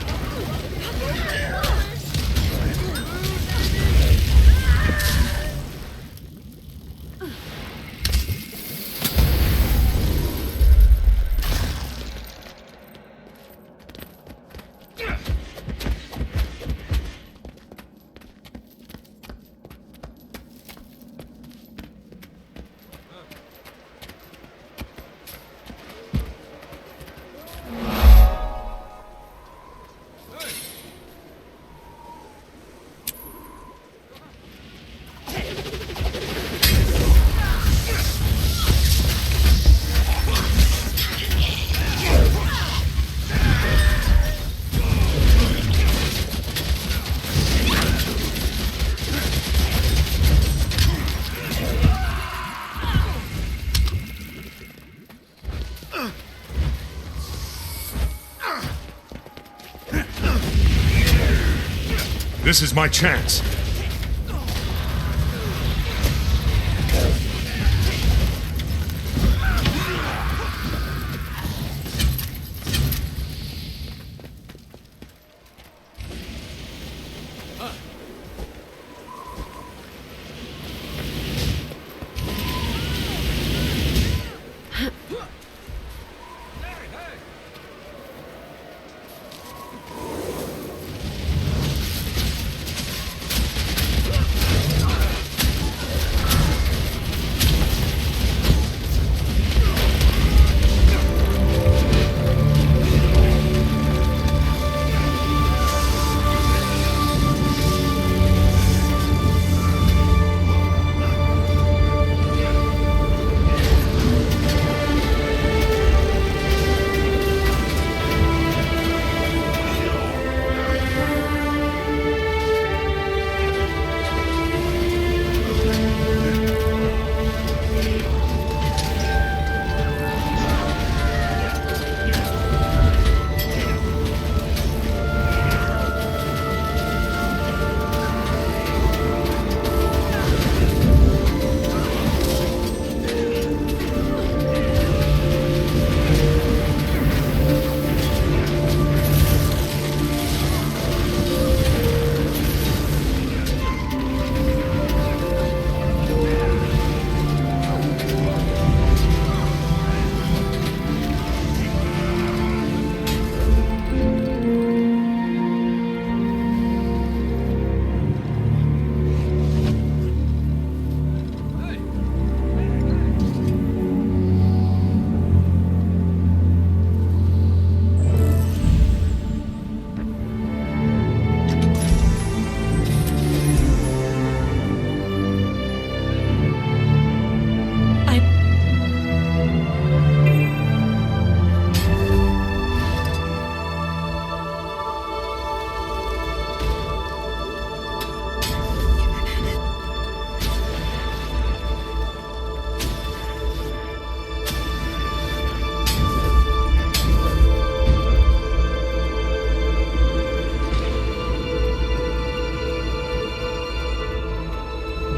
This is my chance.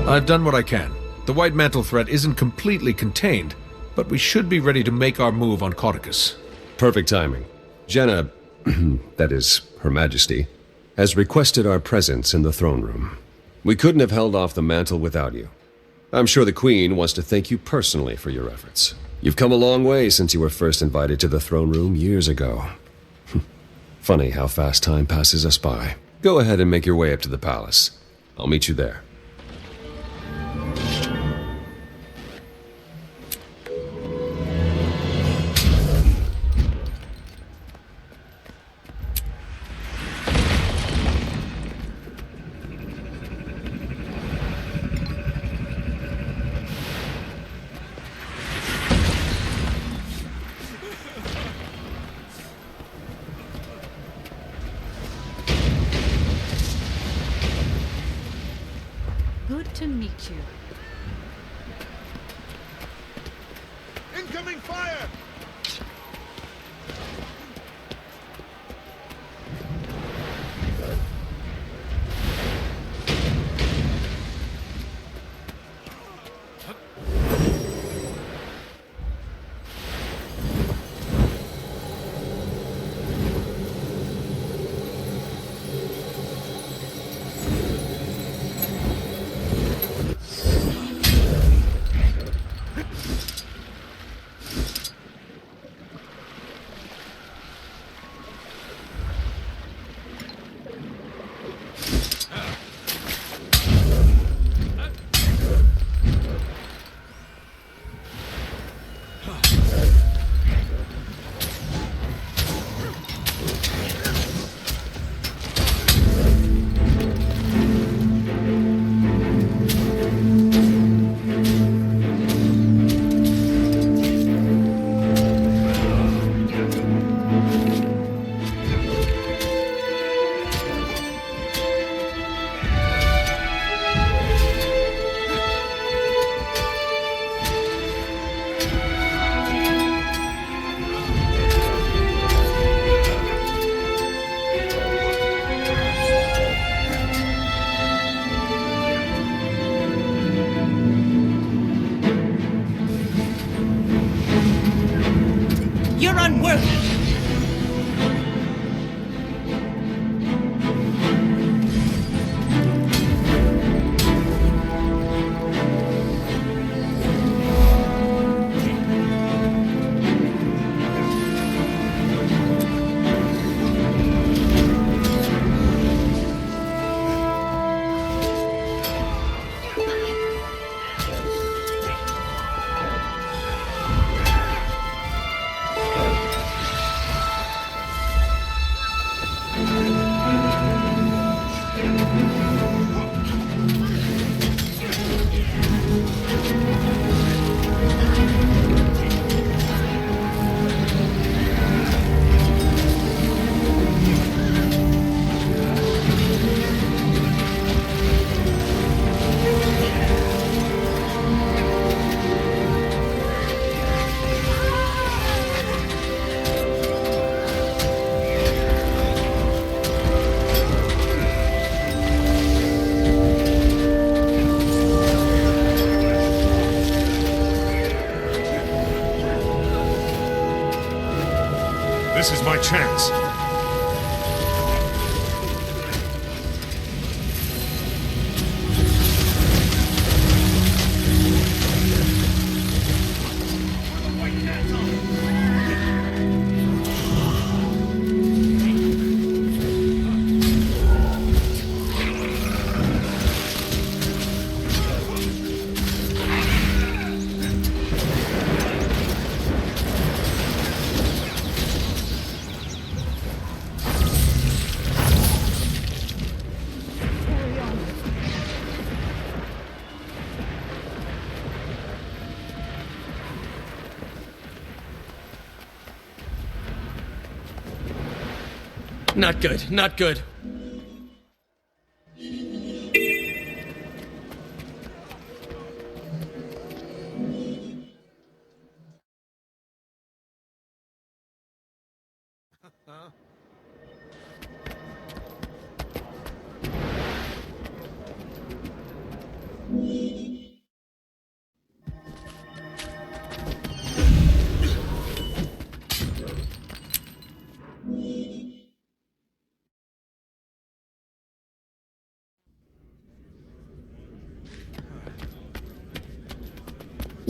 I've done what I can. The White Mantle threat isn't completely contained, but we should be ready to make our move on Caudecus. Perfect timing. Jenna, that is, Her Majesty, has requested our presence in the throne room. We couldn't have held off the mantle without you. I'm sure the Queen wants to thank you personally for your efforts. You've come a long way since you were first invited to the throne room years ago. Funny how fast time passes us by. Go ahead and make your way up to the palace. I'll meet you there. Good to meet you. Incoming fire! You're unworthy! This is my chance. Not good, not good. Huh?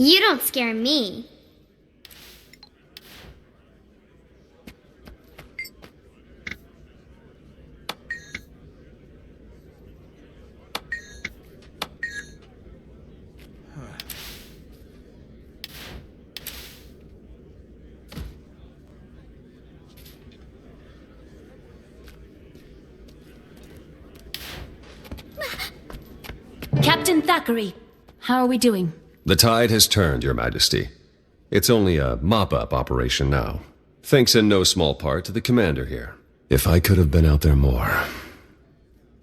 You don't scare me. Captain Thackeray, how are we doing? The tide has turned, Your Majesty. It's only a mop-up operation now. Thanks in no small part to the commander here. If I could have been out there more.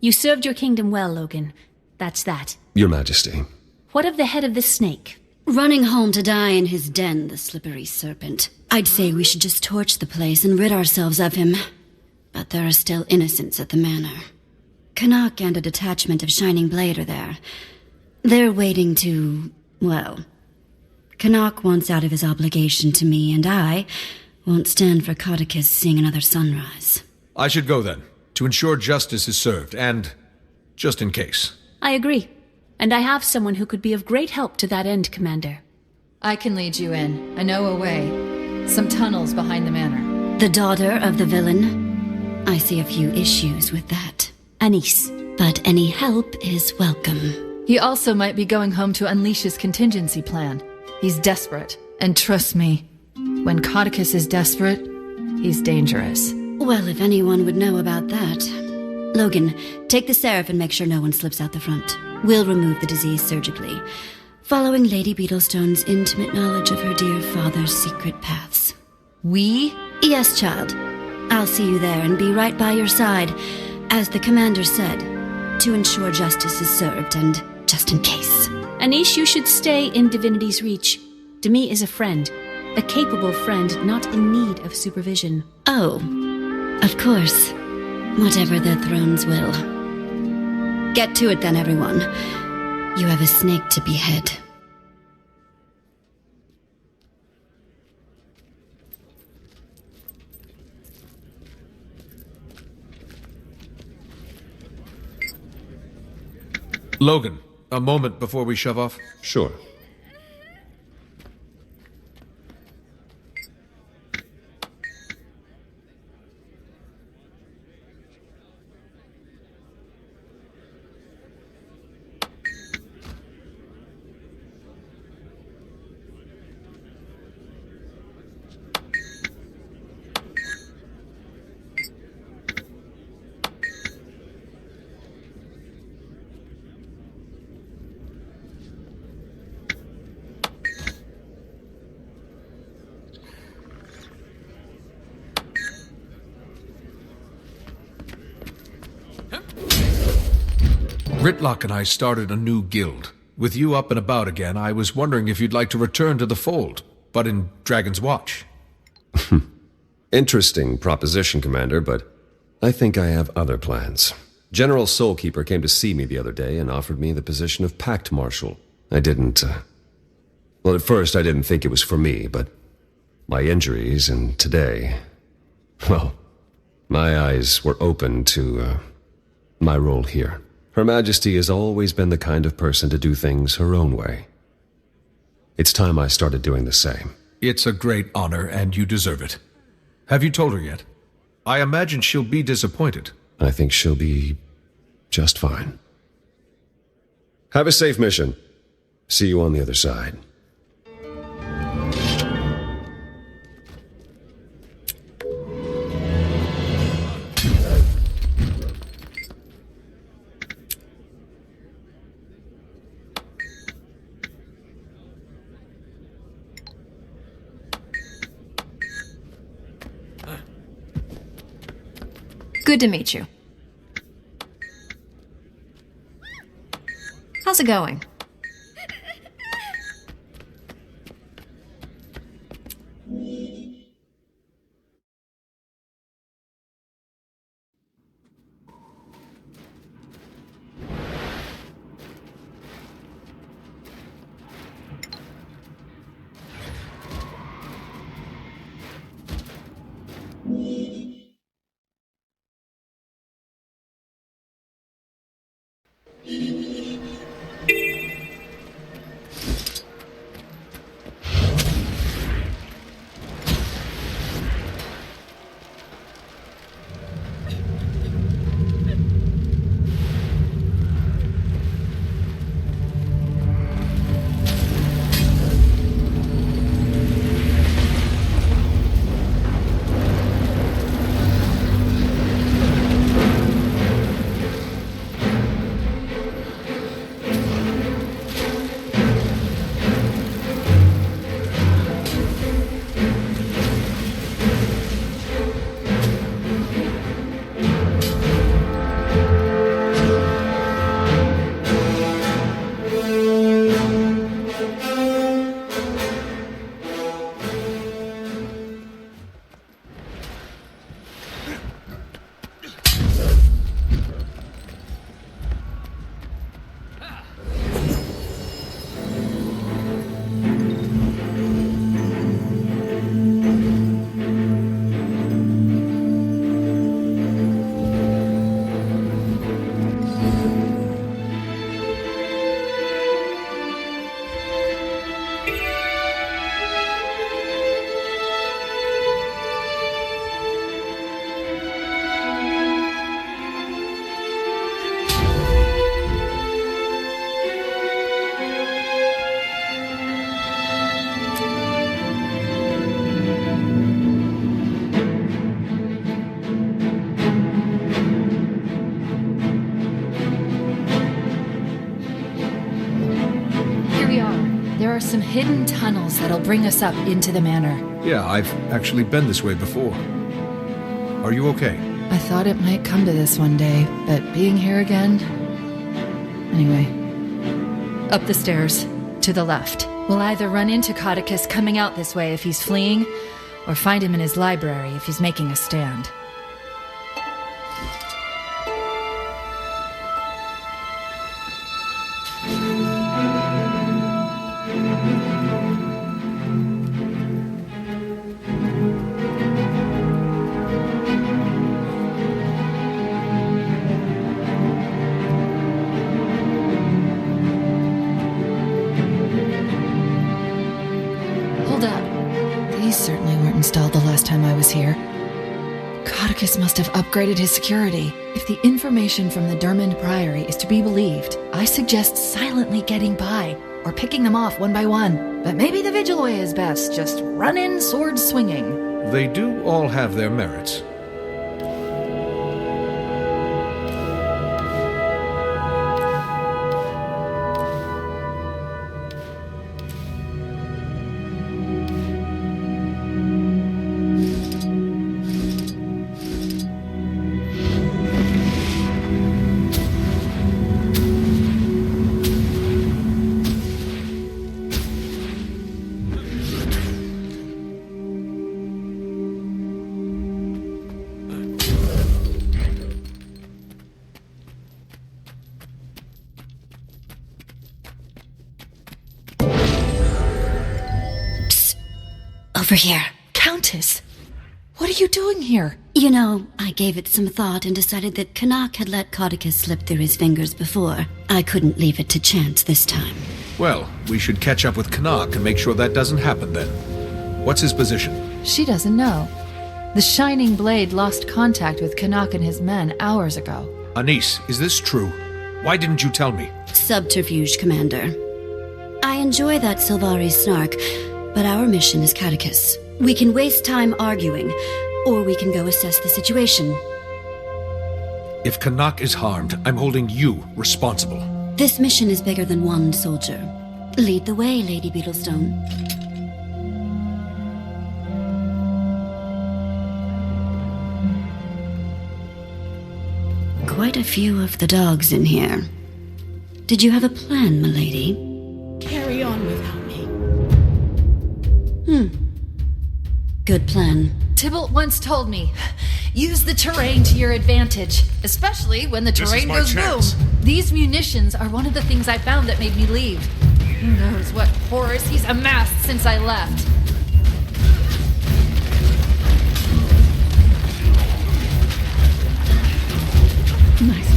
You served your kingdom well, Logan. That's that. Your Majesty. What of the head of the snake? Running home to die in his den, the slippery serpent. I'd say we should just torch the place and rid ourselves of him. But there are still innocents at the manor. Canuck and a detachment of Shining Blade are there. They're waiting to, well... Canuck wants out of his obligation to me, and I won't stand for Caudecus seeing another sunrise. I should go then, to ensure justice is served, and just in case. I agree. And I have someone who could be of great help to that end, Commander. I can lead you in. I know a way. Some tunnels behind the manor. The daughter of the villain? I see a few issues with that. Anise. But any help is welcome. He also might be going home to unleash his contingency plan. He's desperate. And trust me, when Caudecus is desperate, he's dangerous. Well, if anyone would know about that. Logan, take the Seraph and make sure no one slips out the front. We'll remove the disease surgically, following Lady Beetlestone's intimate knowledge of her dear father's secret paths. We? Yes, child. I'll see you there and be right by your side, as the commander said, to ensure justice is served and just in case. Anish, you should stay in Divinity's reach. Demi is a friend. A capable friend, not in need of supervision. Oh, of course. Whatever the thrones will. Get to it then, everyone. You have a snake to behead. Logan, a moment before we shove off? Sure. Ritlock and I started a new guild. With you up and about again, I was wondering if you'd like to return to the fold, but in Dragon's Watch. Interesting proposition, Commander, but I think I have other plans. General Soulkeeper came to see me the other day and offered me the position of Pact Marshal. I didn't, well, at first I didn't think it was for me, but my injuries and today, well, my eyes were open to, my role here. Her Majesty has always been the kind of person to do things her own way. It's time I started doing the same. It's a great honor, and you deserve it. Have you told her yet? I imagine she'll be disappointed. I think she'll be just fine. Have a safe mission. See you on the other side. Good to meet you. How's it going? are some hidden tunnels that'll bring us up into the manor. Yeah, I've actually been this way before. Are you okay? I thought it might come to this one day, but being here again... Anyway. Up the stairs, to the left. We'll either run into Caudecus coming out this way if he's fleeing, or find him in his library if he's making a stand. Installed the last time I was here. Caudecus must have upgraded his security. If the information from the Dermond Priory is to be believed, I suggest silently getting by, or picking them off one by one. But maybe the vigil way is best, just run in sword swinging. They do all have their merits. Over here. Countess! What are you doing here? You know, I gave it some thought and decided that Canuck had let Caudecus slip through his fingers before. I couldn't leave it to chance this time. Well, we should catch up with Canuck and make sure that doesn't happen then. What's his position? She doesn't know. The Shining Blade lost contact with Canuck and his men hours ago. Anise, is this true? Why didn't you tell me? Subterfuge, Commander. I enjoy that Sylvari snark, but our mission is Caudecus. We can waste time arguing, or we can go assess the situation. If Canuck is harmed, I'm holding you responsible. This mission is bigger than one soldier. Lead the way, Lady Beetlestone. Quite a few of the dogs in here. Did you have a plan, milady? Carry on without me. Good plan. Tybalt once told me, use the terrain to your advantage, especially when the terrain goes boom. These munitions are one of the things I found that made me leave. Who knows what horrors he's amassed since I left. Nice.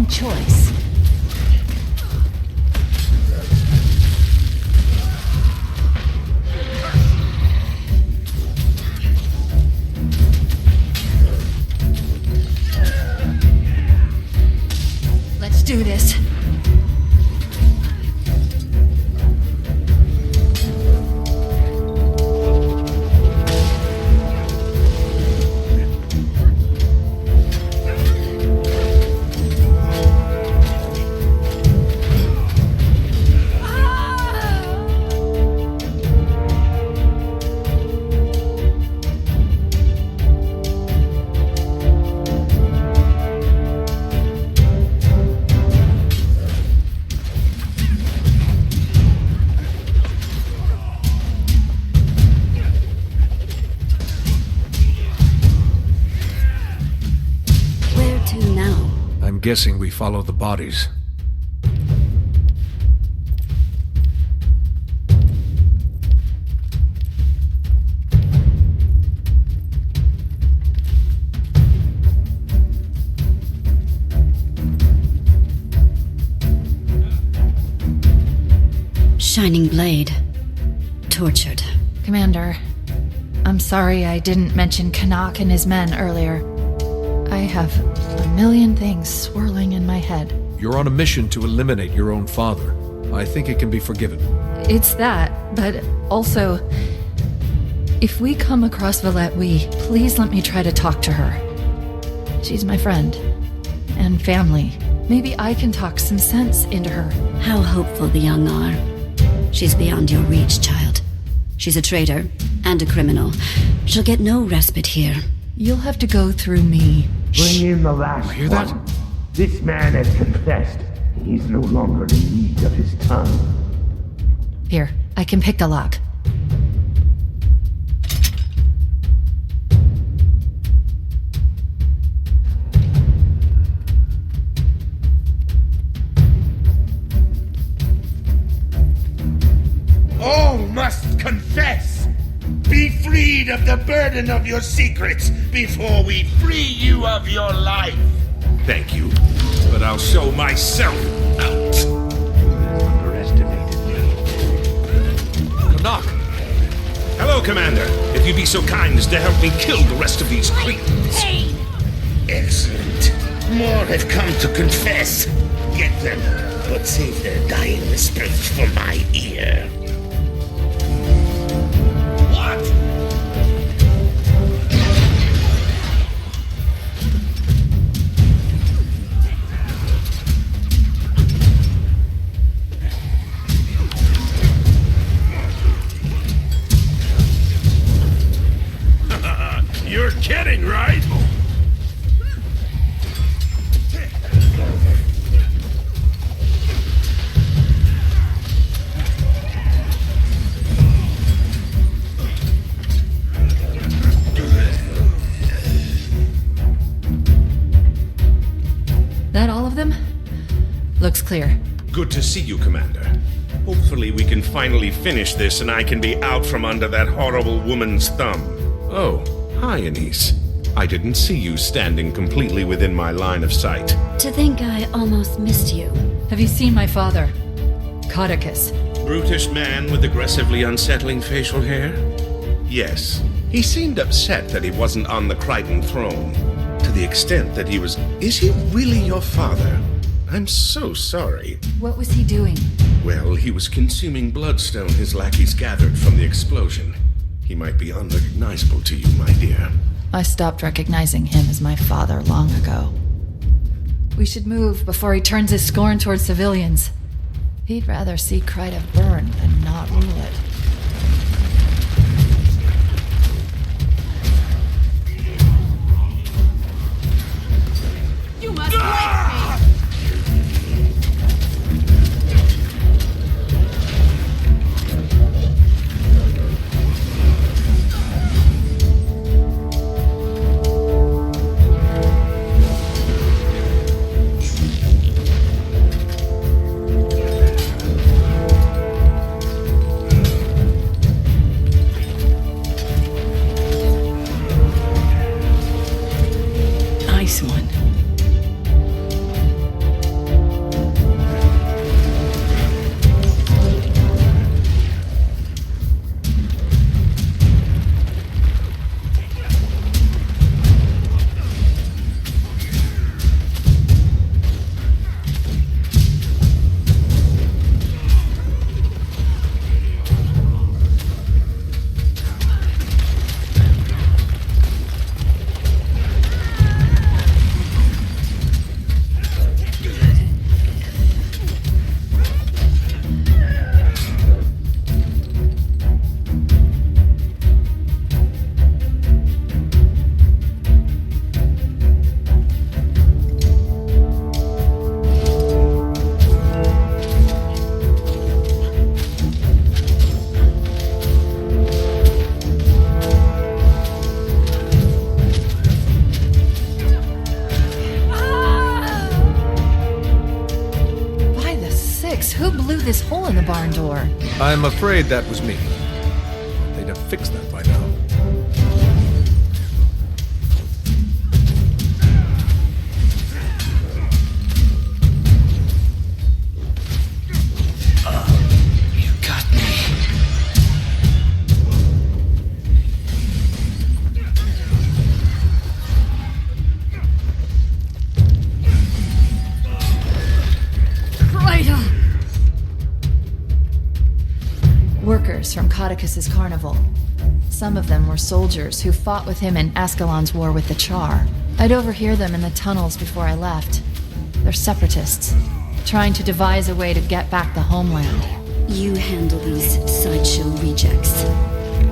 wrong choice. Let's do this. Guessing we follow the bodies. Shining blade. Tortured. Commander, I'm sorry I didn't mention Canuck and his men earlier. I have a million things swirling in my head. You're on a mission to eliminate your own father. I think it can be forgiven. It's that, but also, if we come across Valette, please let me try to talk to her. She's my friend. And family. Maybe I can talk some sense into her. How hopeful the young are. She's beyond your reach, child. She's a traitor and a criminal. She'll get no respite here. You'll have to go through me. Bring in the last hear one. that? This man has confessed. He's no longer in need of his tongue. Here, I can pick the lock. All must confess. Be freed of the burden of your secrets before we free you of your life. Thank you, but I'll show myself out. Underestimated me. Canuck! Hello, Commander. If you'd be so kind as to help me kill the rest of these cretins. Excellent. More have come to confess. Get them, but save their dying whispers for my ear. You're kidding, right? That all of them? Looks clear. Good to see you, Commander. Hopefully we can finally finish this and I can be out from under that horrible woman's thumb. Oh, hi, Anise. I didn't see you standing completely within my line of sight. To think I almost missed you. Have you seen my father? Caudecus. Brutish man with aggressively unsettling facial hair? Yes. He seemed upset that he wasn't on the Crichton throne. To the extent that he was... Is he really your father? I'm so sorry. What was he doing? Well, he was consuming bloodstone his lackeys gathered from the explosion. He might be unrecognizable to you, my dear. I stopped recognizing him as my father long ago. We should move before he turns his scorn towards civilians. He'd rather see Kryta burn than not rule it. You must wait me! barn door. I'm afraid that was me. They'd have fixed that by now. You got me. Crichton! Workers from Caudecus's carnival. Some of them were soldiers who fought with him in Ascalon's war with the Char. I'd overhear them in the tunnels before I left. They're separatists, trying to devise a way to get back the homeland. You handle these sideshow rejects.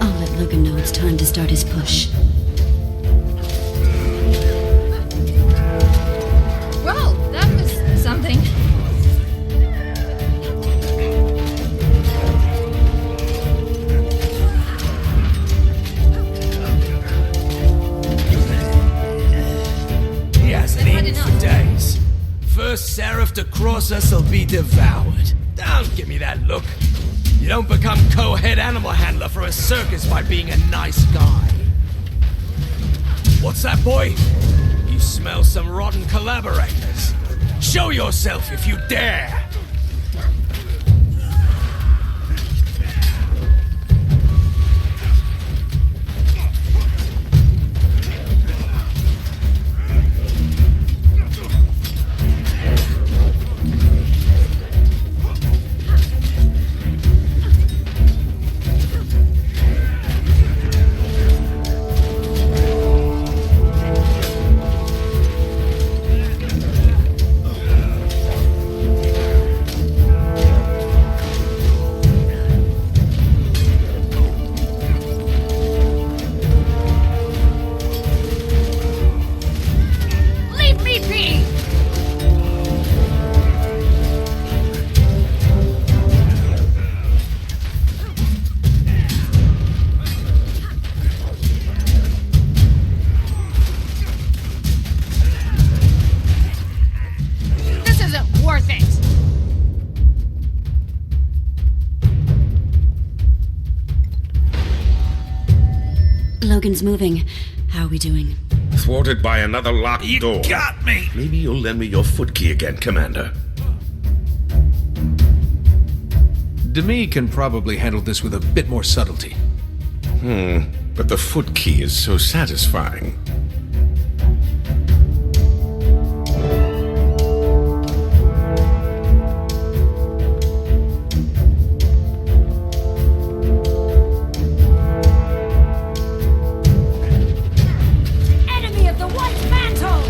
I'll let Logan know it's time to start his push. Well, that was something. He hasn't eaten for days. First seraph to cross us will be devoured. Don't give me that look. You don't become co-head animal handler for a circus by being a nice guy. What's that, boy? You smell some rotten collaborators. Show yourself if you dare! Logan's moving. How are we doing? Thwarted by another locked door. You got me! Maybe you'll lend me your foot key again, Commander. Demi can probably handle this with a bit more subtlety. But the foot key is so satisfying. Enemy of the White Mantle!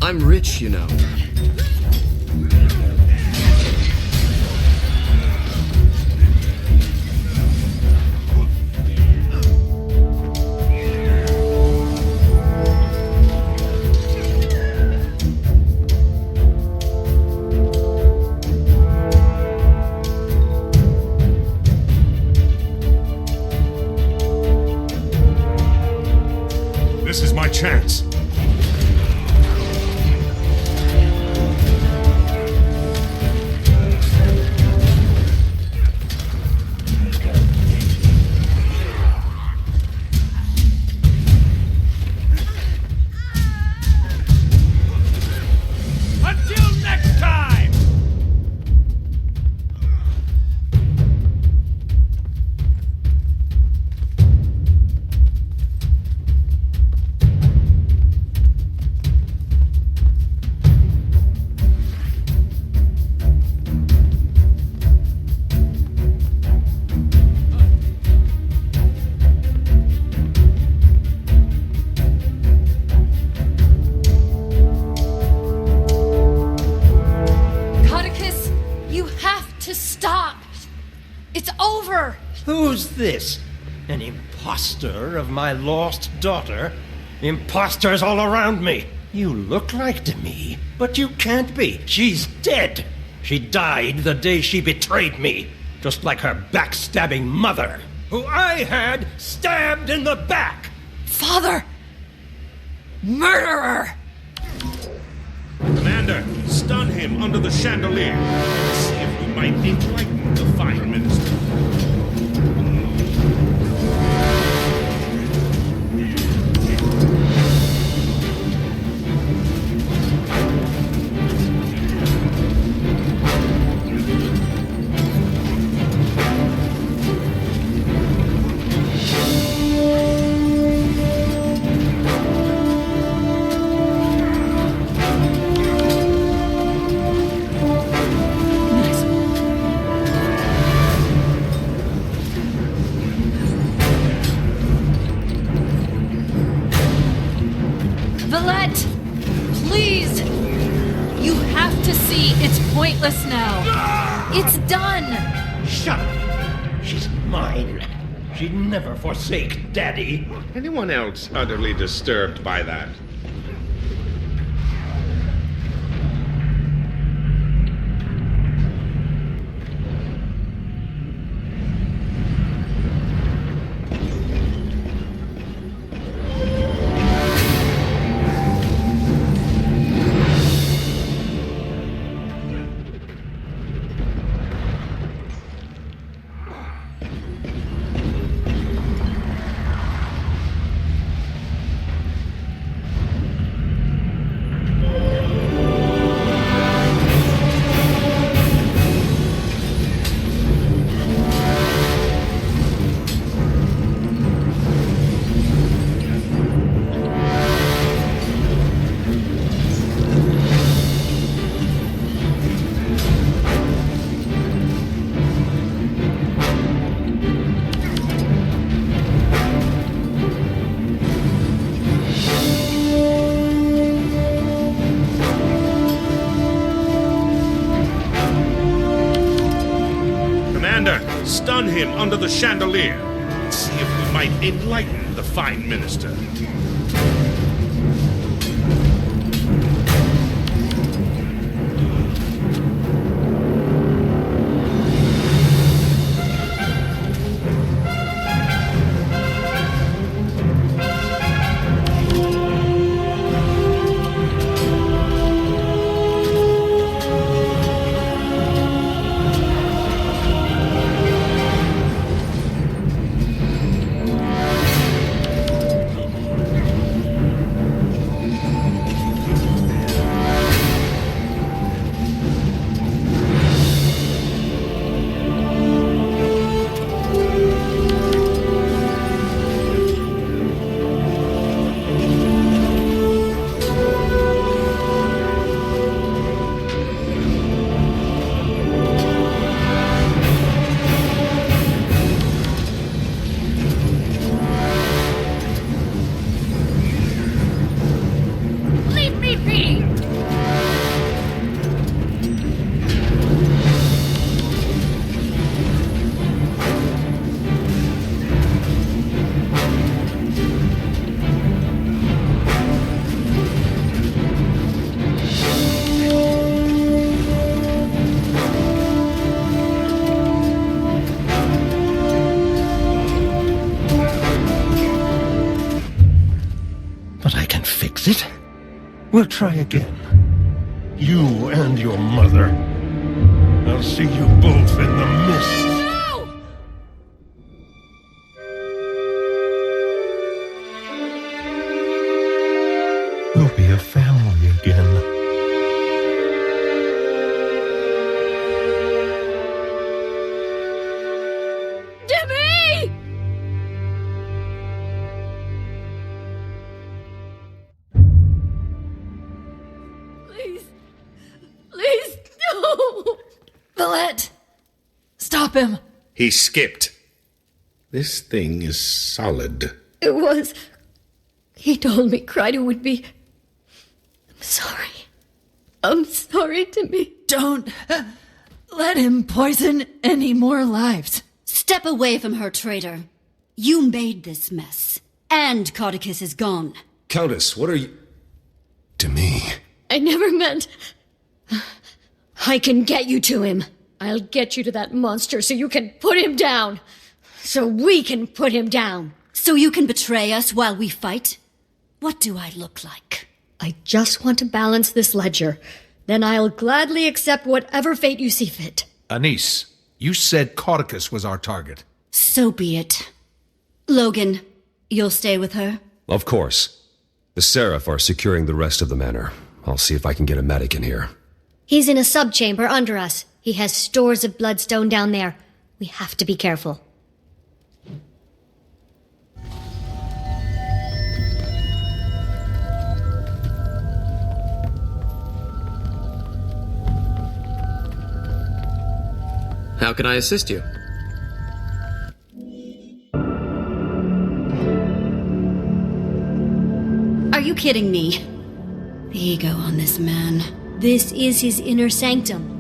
I'm rich, you know. This is my chance. Until next time! Caudecus, you have to stop! It's over! Who's this? An imposter of my lost daughter? Imposters all around me! You look like to me, but you can't be. She's dead! She died the day she betrayed me, just like her backstabbing mother, who I had stabbed in the back! Father! Murderer! Commander, stun him under the chandelier. See if we might enlighten the fine minister. Valette! Please! You have to see it's pointless now. It's done! Shut up! She's mine. She'd never forsake Daddy. Anyone else utterly disturbed by that? Stun him under the chandelier. And see if we might enlighten the fine minister. We'll try again. You and your mother. I'll see you both in the mist. We'll be a family again. Demi! Please, no! Valette! Stop him! He skipped. This thing is solid. It was... He told me Kryder would be... I'm sorry. I'm sorry, Demi. Don't let him poison any more lives. Step away from her, traitor. You made this mess. And Caudecus is gone. Countess, what are you... To me. I never meant... I can get you to him. I'll get you to that monster so you can put him down. So we can put him down. So you can betray us while we fight? What do I look like? I just want to balance this ledger. Then I'll gladly accept whatever fate you see fit. Anise, you said Caudecus was our target. So be it. Logan, you'll stay with her? Of course. The Seraph are securing the rest of the manor. I'll see if I can get a medic in here. He's in a subchamber under us. He has stores of bloodstone down there. We have to be careful. How can I assist you? Are you kidding me? The ego on this man. This is his inner sanctum.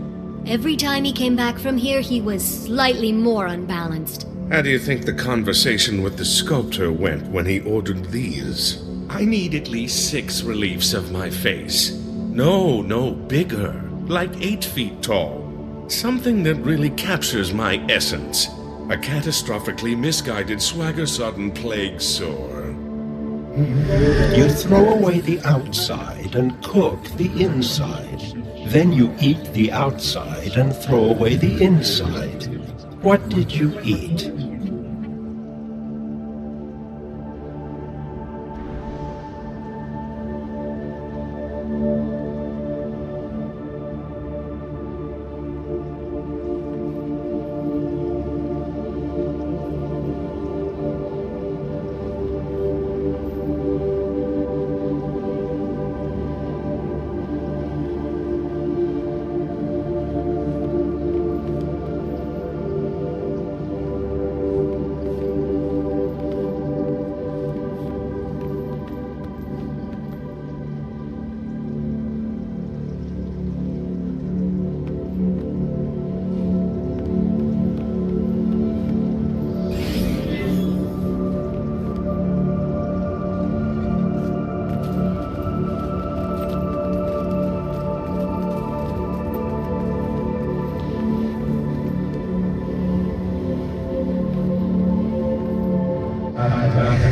Every time he came back from here, he was slightly more unbalanced. How do you think the conversation with the sculptor went when he ordered these? I need at least 6 reliefs of my face. No, bigger. Like 8 feet tall. Something that really captures my essence. A catastrophically misguided swagger-sodden plague sore. You throw away the outside and cook the inside. Then you eat the outside and throw away the inside. What did you eat?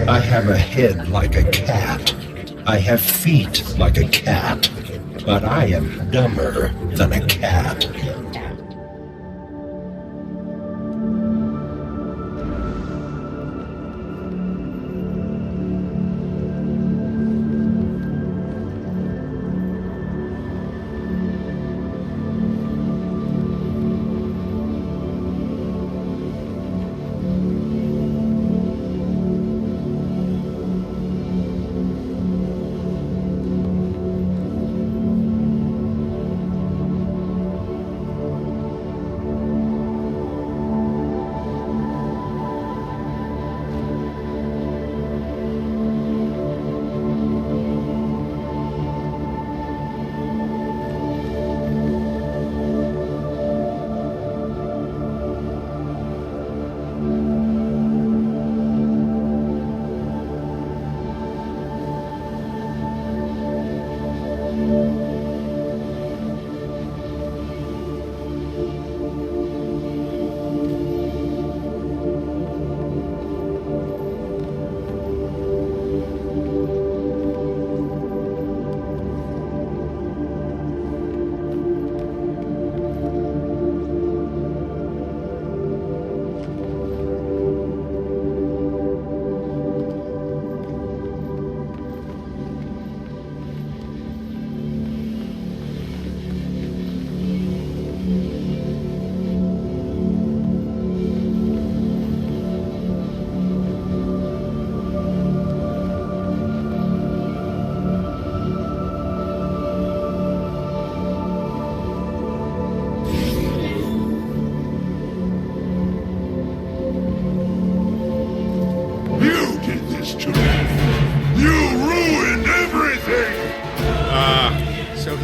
I have a head like a cat. I have feet like a cat. But I am dumber than a cat.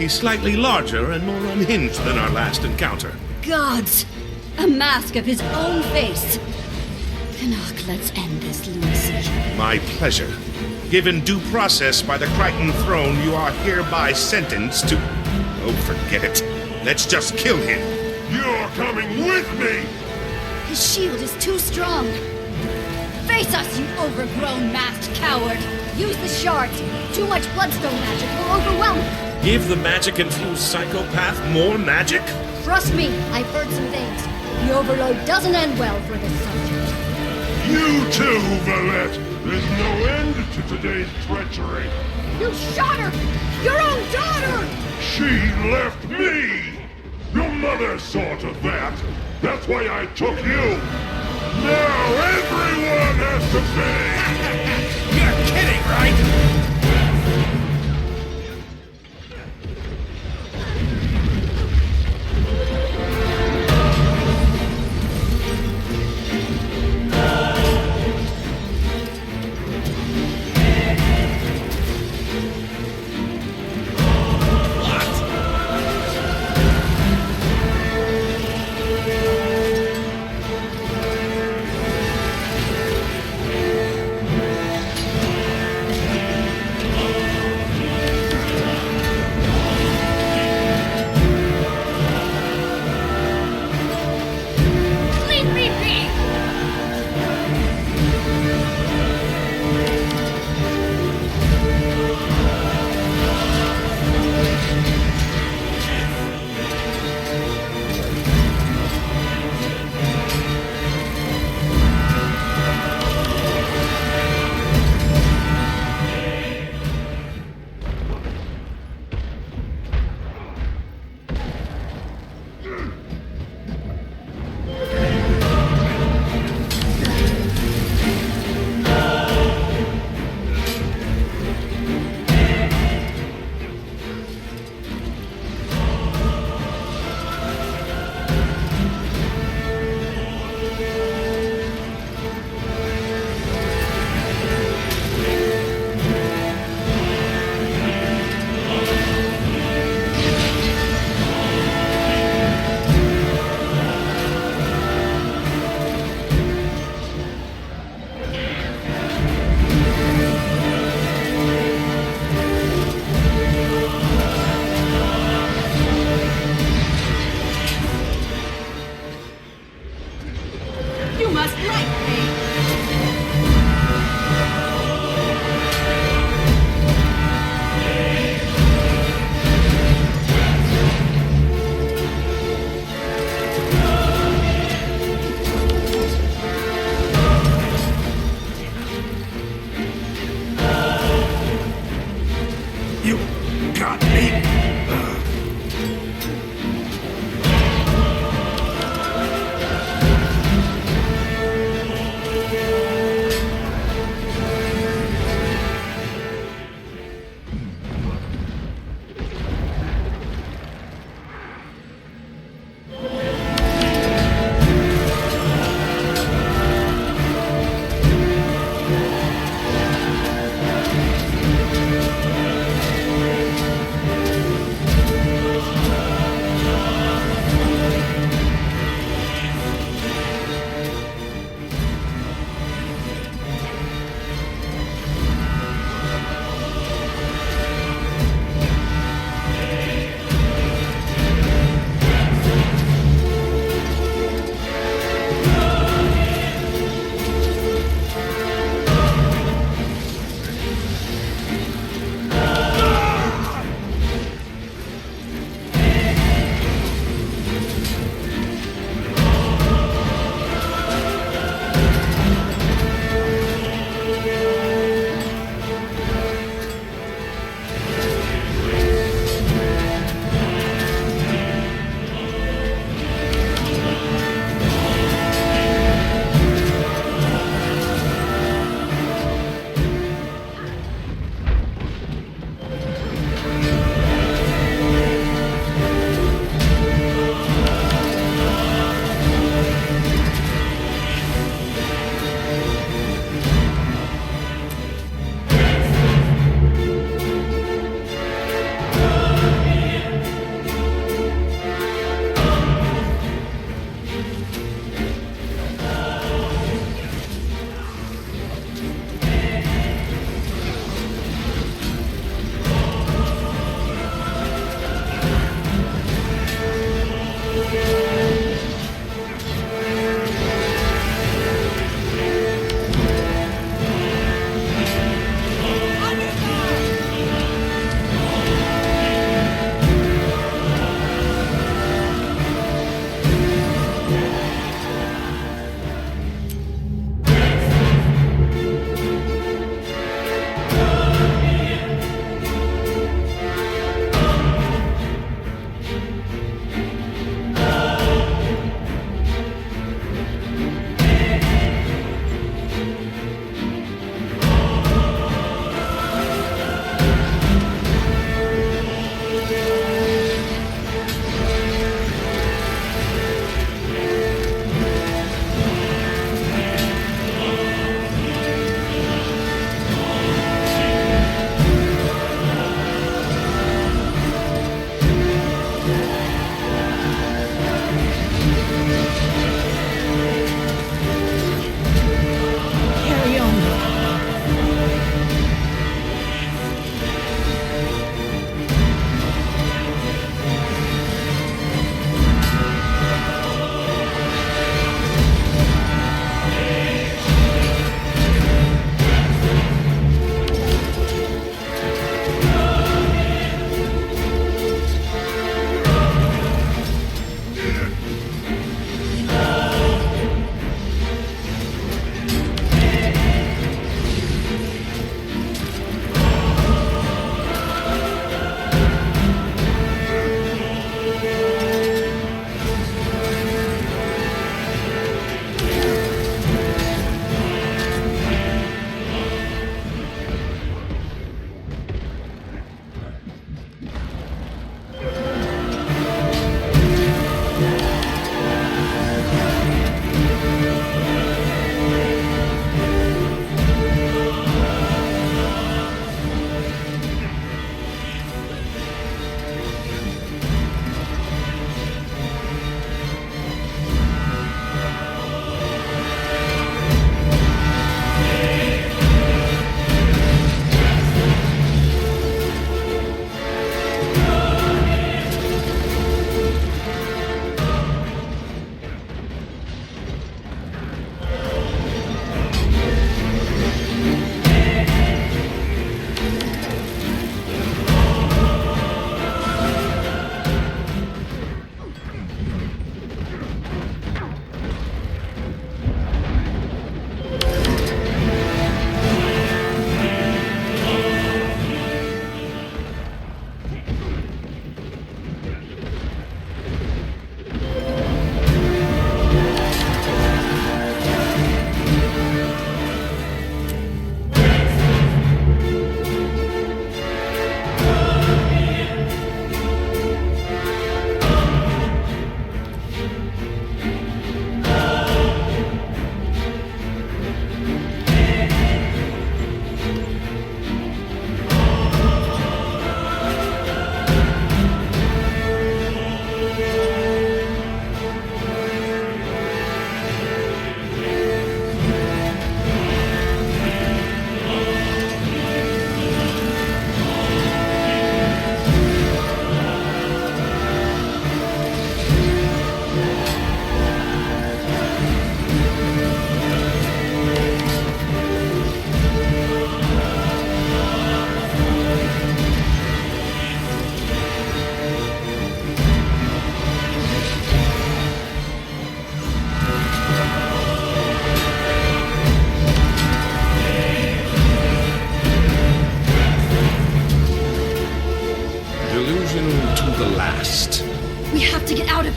he's slightly larger and more unhinged than our last encounter. Gods! A mask of his own face! Canuck, let's end this lunacy. My pleasure. Given due process by the Crichton throne, you are hereby sentenced to... Oh, forget it. Let's just kill him. You're coming with me! His shield is too strong. Face us, you overgrown masked coward! Use the shards! Too much bloodstone magic will overwhelm him! Give the magic-infused psychopath more magic? Trust me, I've heard some things. The overload doesn't end well for this subject. You too, Valette! There's no end to today's treachery! You shot her! Your own daughter! She left me! Your mother saw to that! That's why I took you! Now everyone has to pay! You're kidding, right?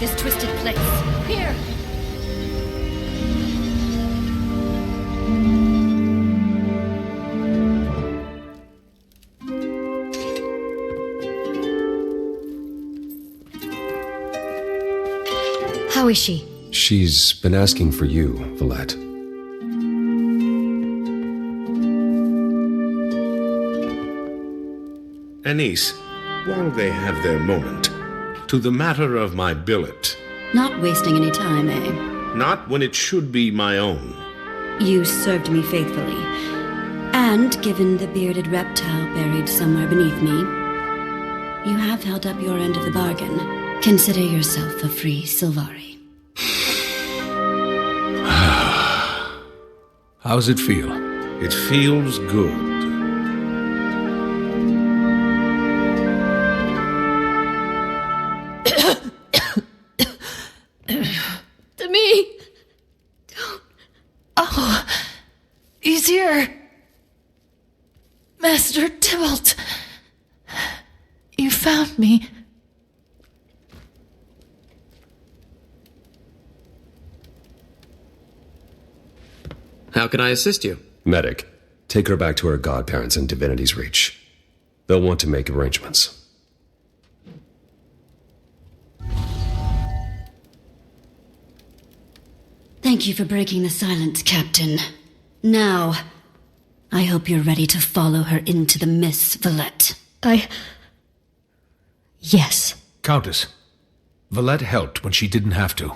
this twisted place. Here! How is she? She's been asking for you, Valette. Anise, while they have their moment, to the matter of my billet. Not wasting any time, eh? Not when it should be my own. You served me faithfully. And given the bearded reptile buried somewhere beneath me, you have held up your end of the bargain. Consider yourself a free Sylvari. How's it feel? It feels good. To me! Oh, he's here! Master Tybalt! You found me. How can I assist you? Medic, take her back to her godparents in Divinity's Reach. They'll want to make arrangements. Thank you for breaking the silence, Captain. Now, I hope you're ready to follow her into the Miss Valette. Yes. Countess, Valette helped when she didn't have to.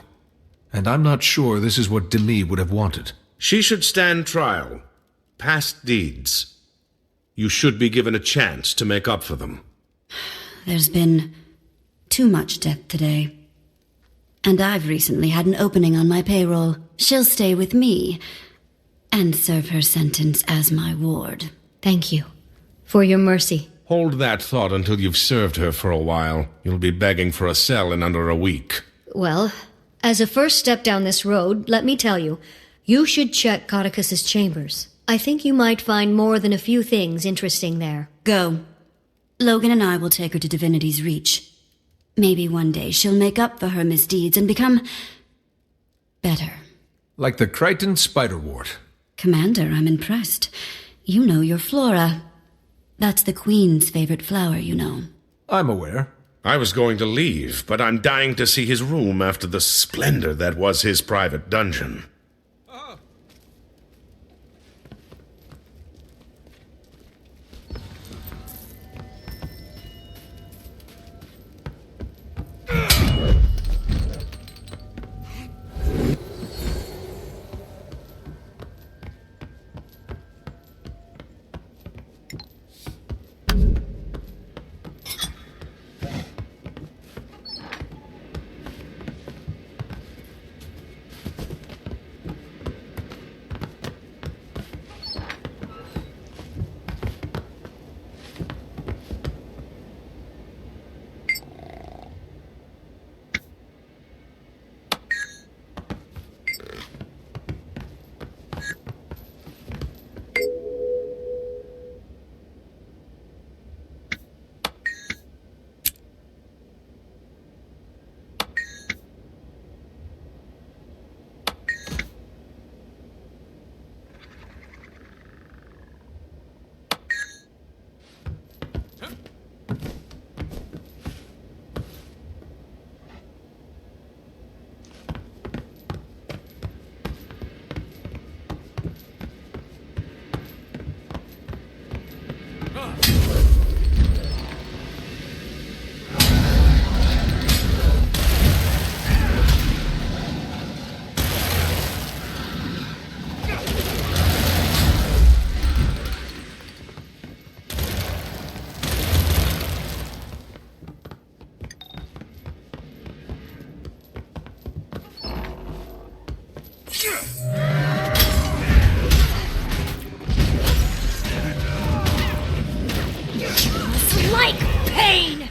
And I'm not sure this is what Demi would have wanted. She should stand trial. Past deeds. You should be given a chance to make up for them. There's been too much death today. And I've recently had an opening on my payroll. She'll stay with me and serve her sentence as my ward. Thank you for your mercy. Hold that thought until you've served her for a while. You'll be begging for a cell in under a week. Well, as a first step down this road, let me tell you, you should check Caudecus's chambers. I think you might find more than a few things interesting there. Go. Logan and I will take her to Divinity's Reach. Maybe one day she'll make up for her misdeeds and become better. Like the Crichton Spiderwort. Commander, I'm impressed. You know your flora. That's the Queen's favorite flower, you know. I'm aware. I was going to leave, but I'm dying to see his room after the splendor that was his private dungeon. Like pain!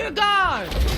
your guard!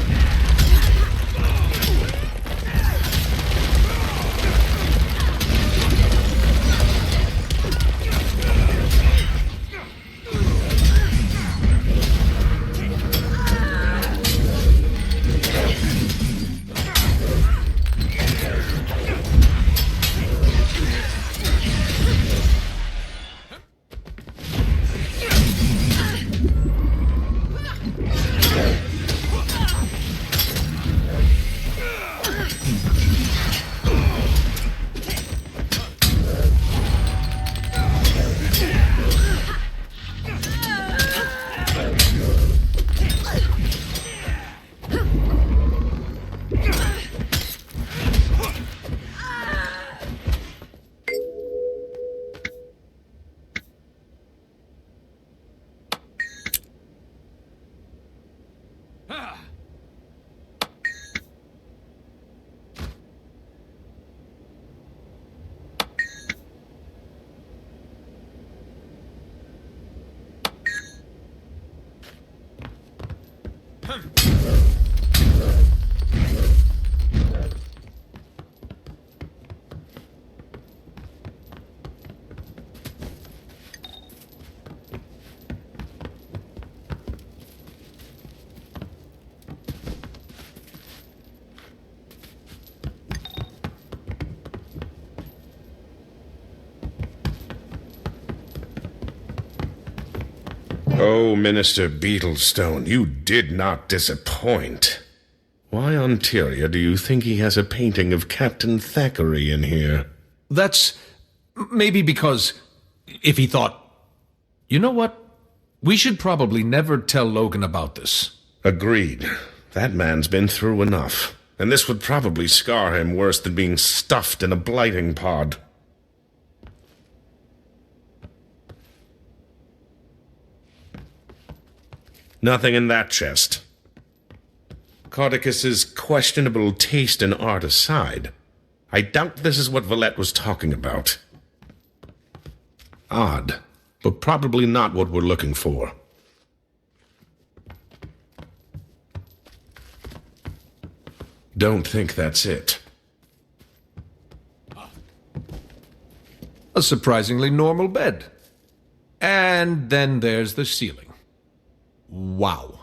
Oh, Minister Beetlestone, you did not disappoint. Why on Tyria do you think he has a painting of Captain Thackeray in here? That's maybe because if he thought, you know what? We should probably never tell Logan about this. Agreed. That man's been through enough, and this would probably scar him worse than being stuffed in a blighting pod. Nothing in that chest. Caudecus's questionable taste in art aside, I doubt this is what Valette was talking about. Odd, but probably not what we're looking for. Don't think that's it. A surprisingly normal bed. And then there's the ceiling. Wow.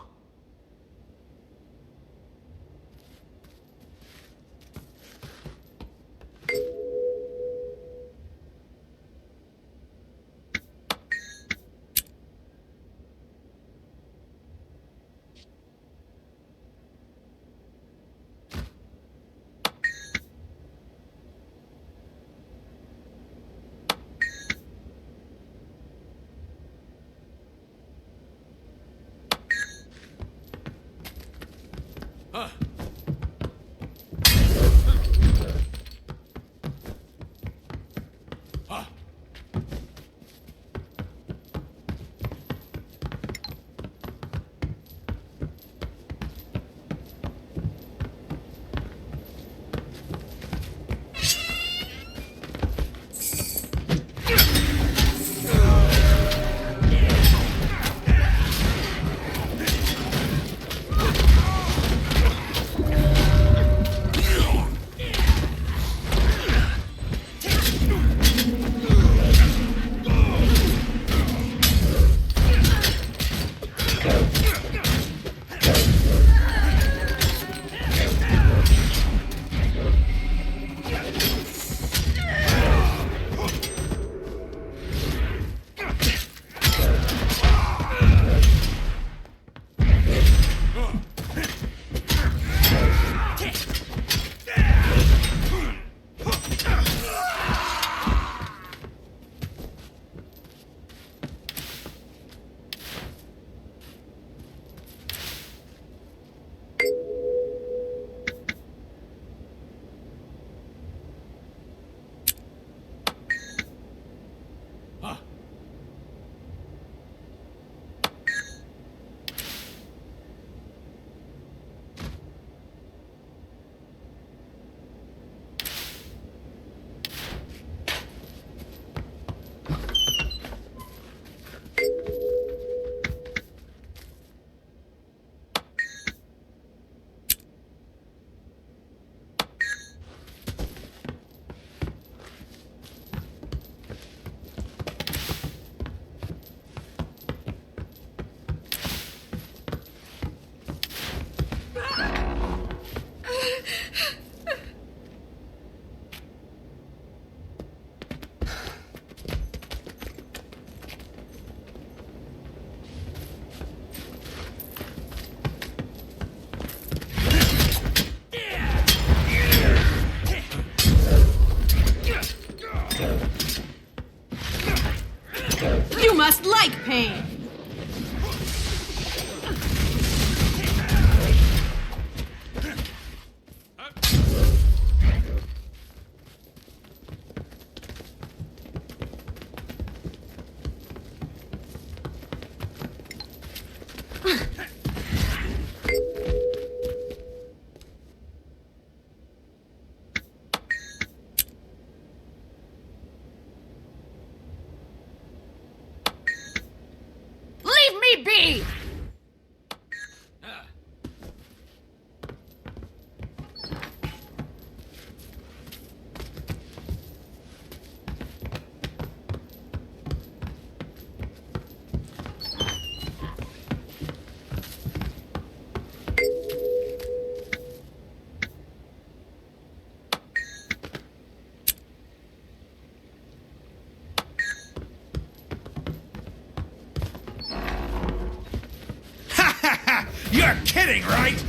kidding, right?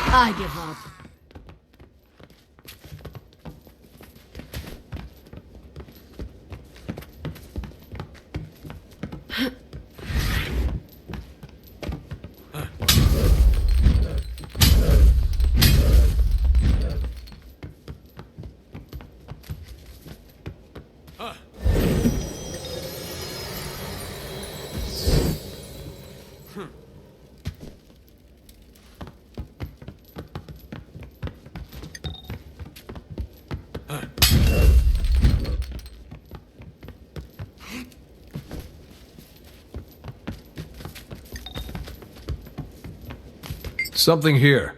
I give up. Something here.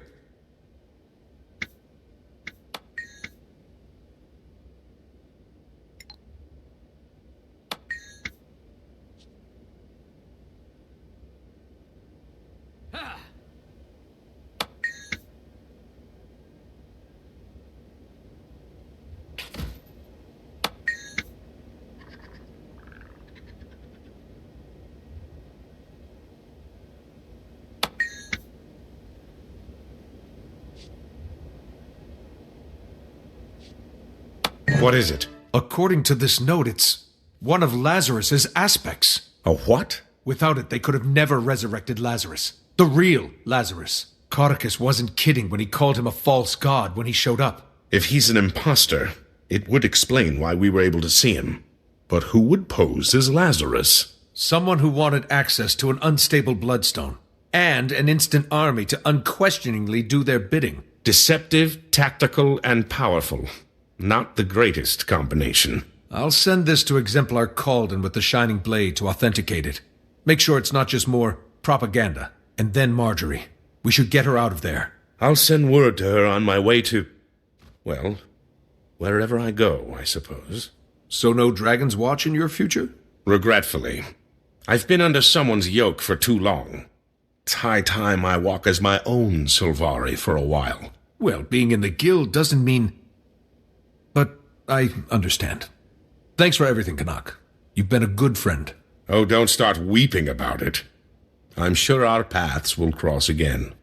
What is it? According to this note, it's one of Lazarus's aspects. A what? Without it, they could have never resurrected Lazarus. The real Lazarus. Caudecus wasn't kidding when he called him a false god when he showed up. If he's an imposter, it would explain why we were able to see him. But who would pose as Lazarus? Someone who wanted access to an unstable bloodstone. And an instant army to unquestioningly do their bidding. Deceptive, tactical, and powerful. Not the greatest combination. I'll send this to Exemplar Calden with the Shining Blade to authenticate it. Make sure it's not just more propaganda. And then Marjorie. We should get her out of there. I'll send word to her on my way to... well, wherever I go, I suppose. So no Dragon's Watch in your future? Regretfully. I've been under someone's yoke for too long. It's high time I walk as my own Sylvari for a while. Well, being in the guild doesn't mean... But I understand. Thanks for everything, Canuck. You've been a good friend. Oh, don't start weeping about it. I'm sure our paths will cross again.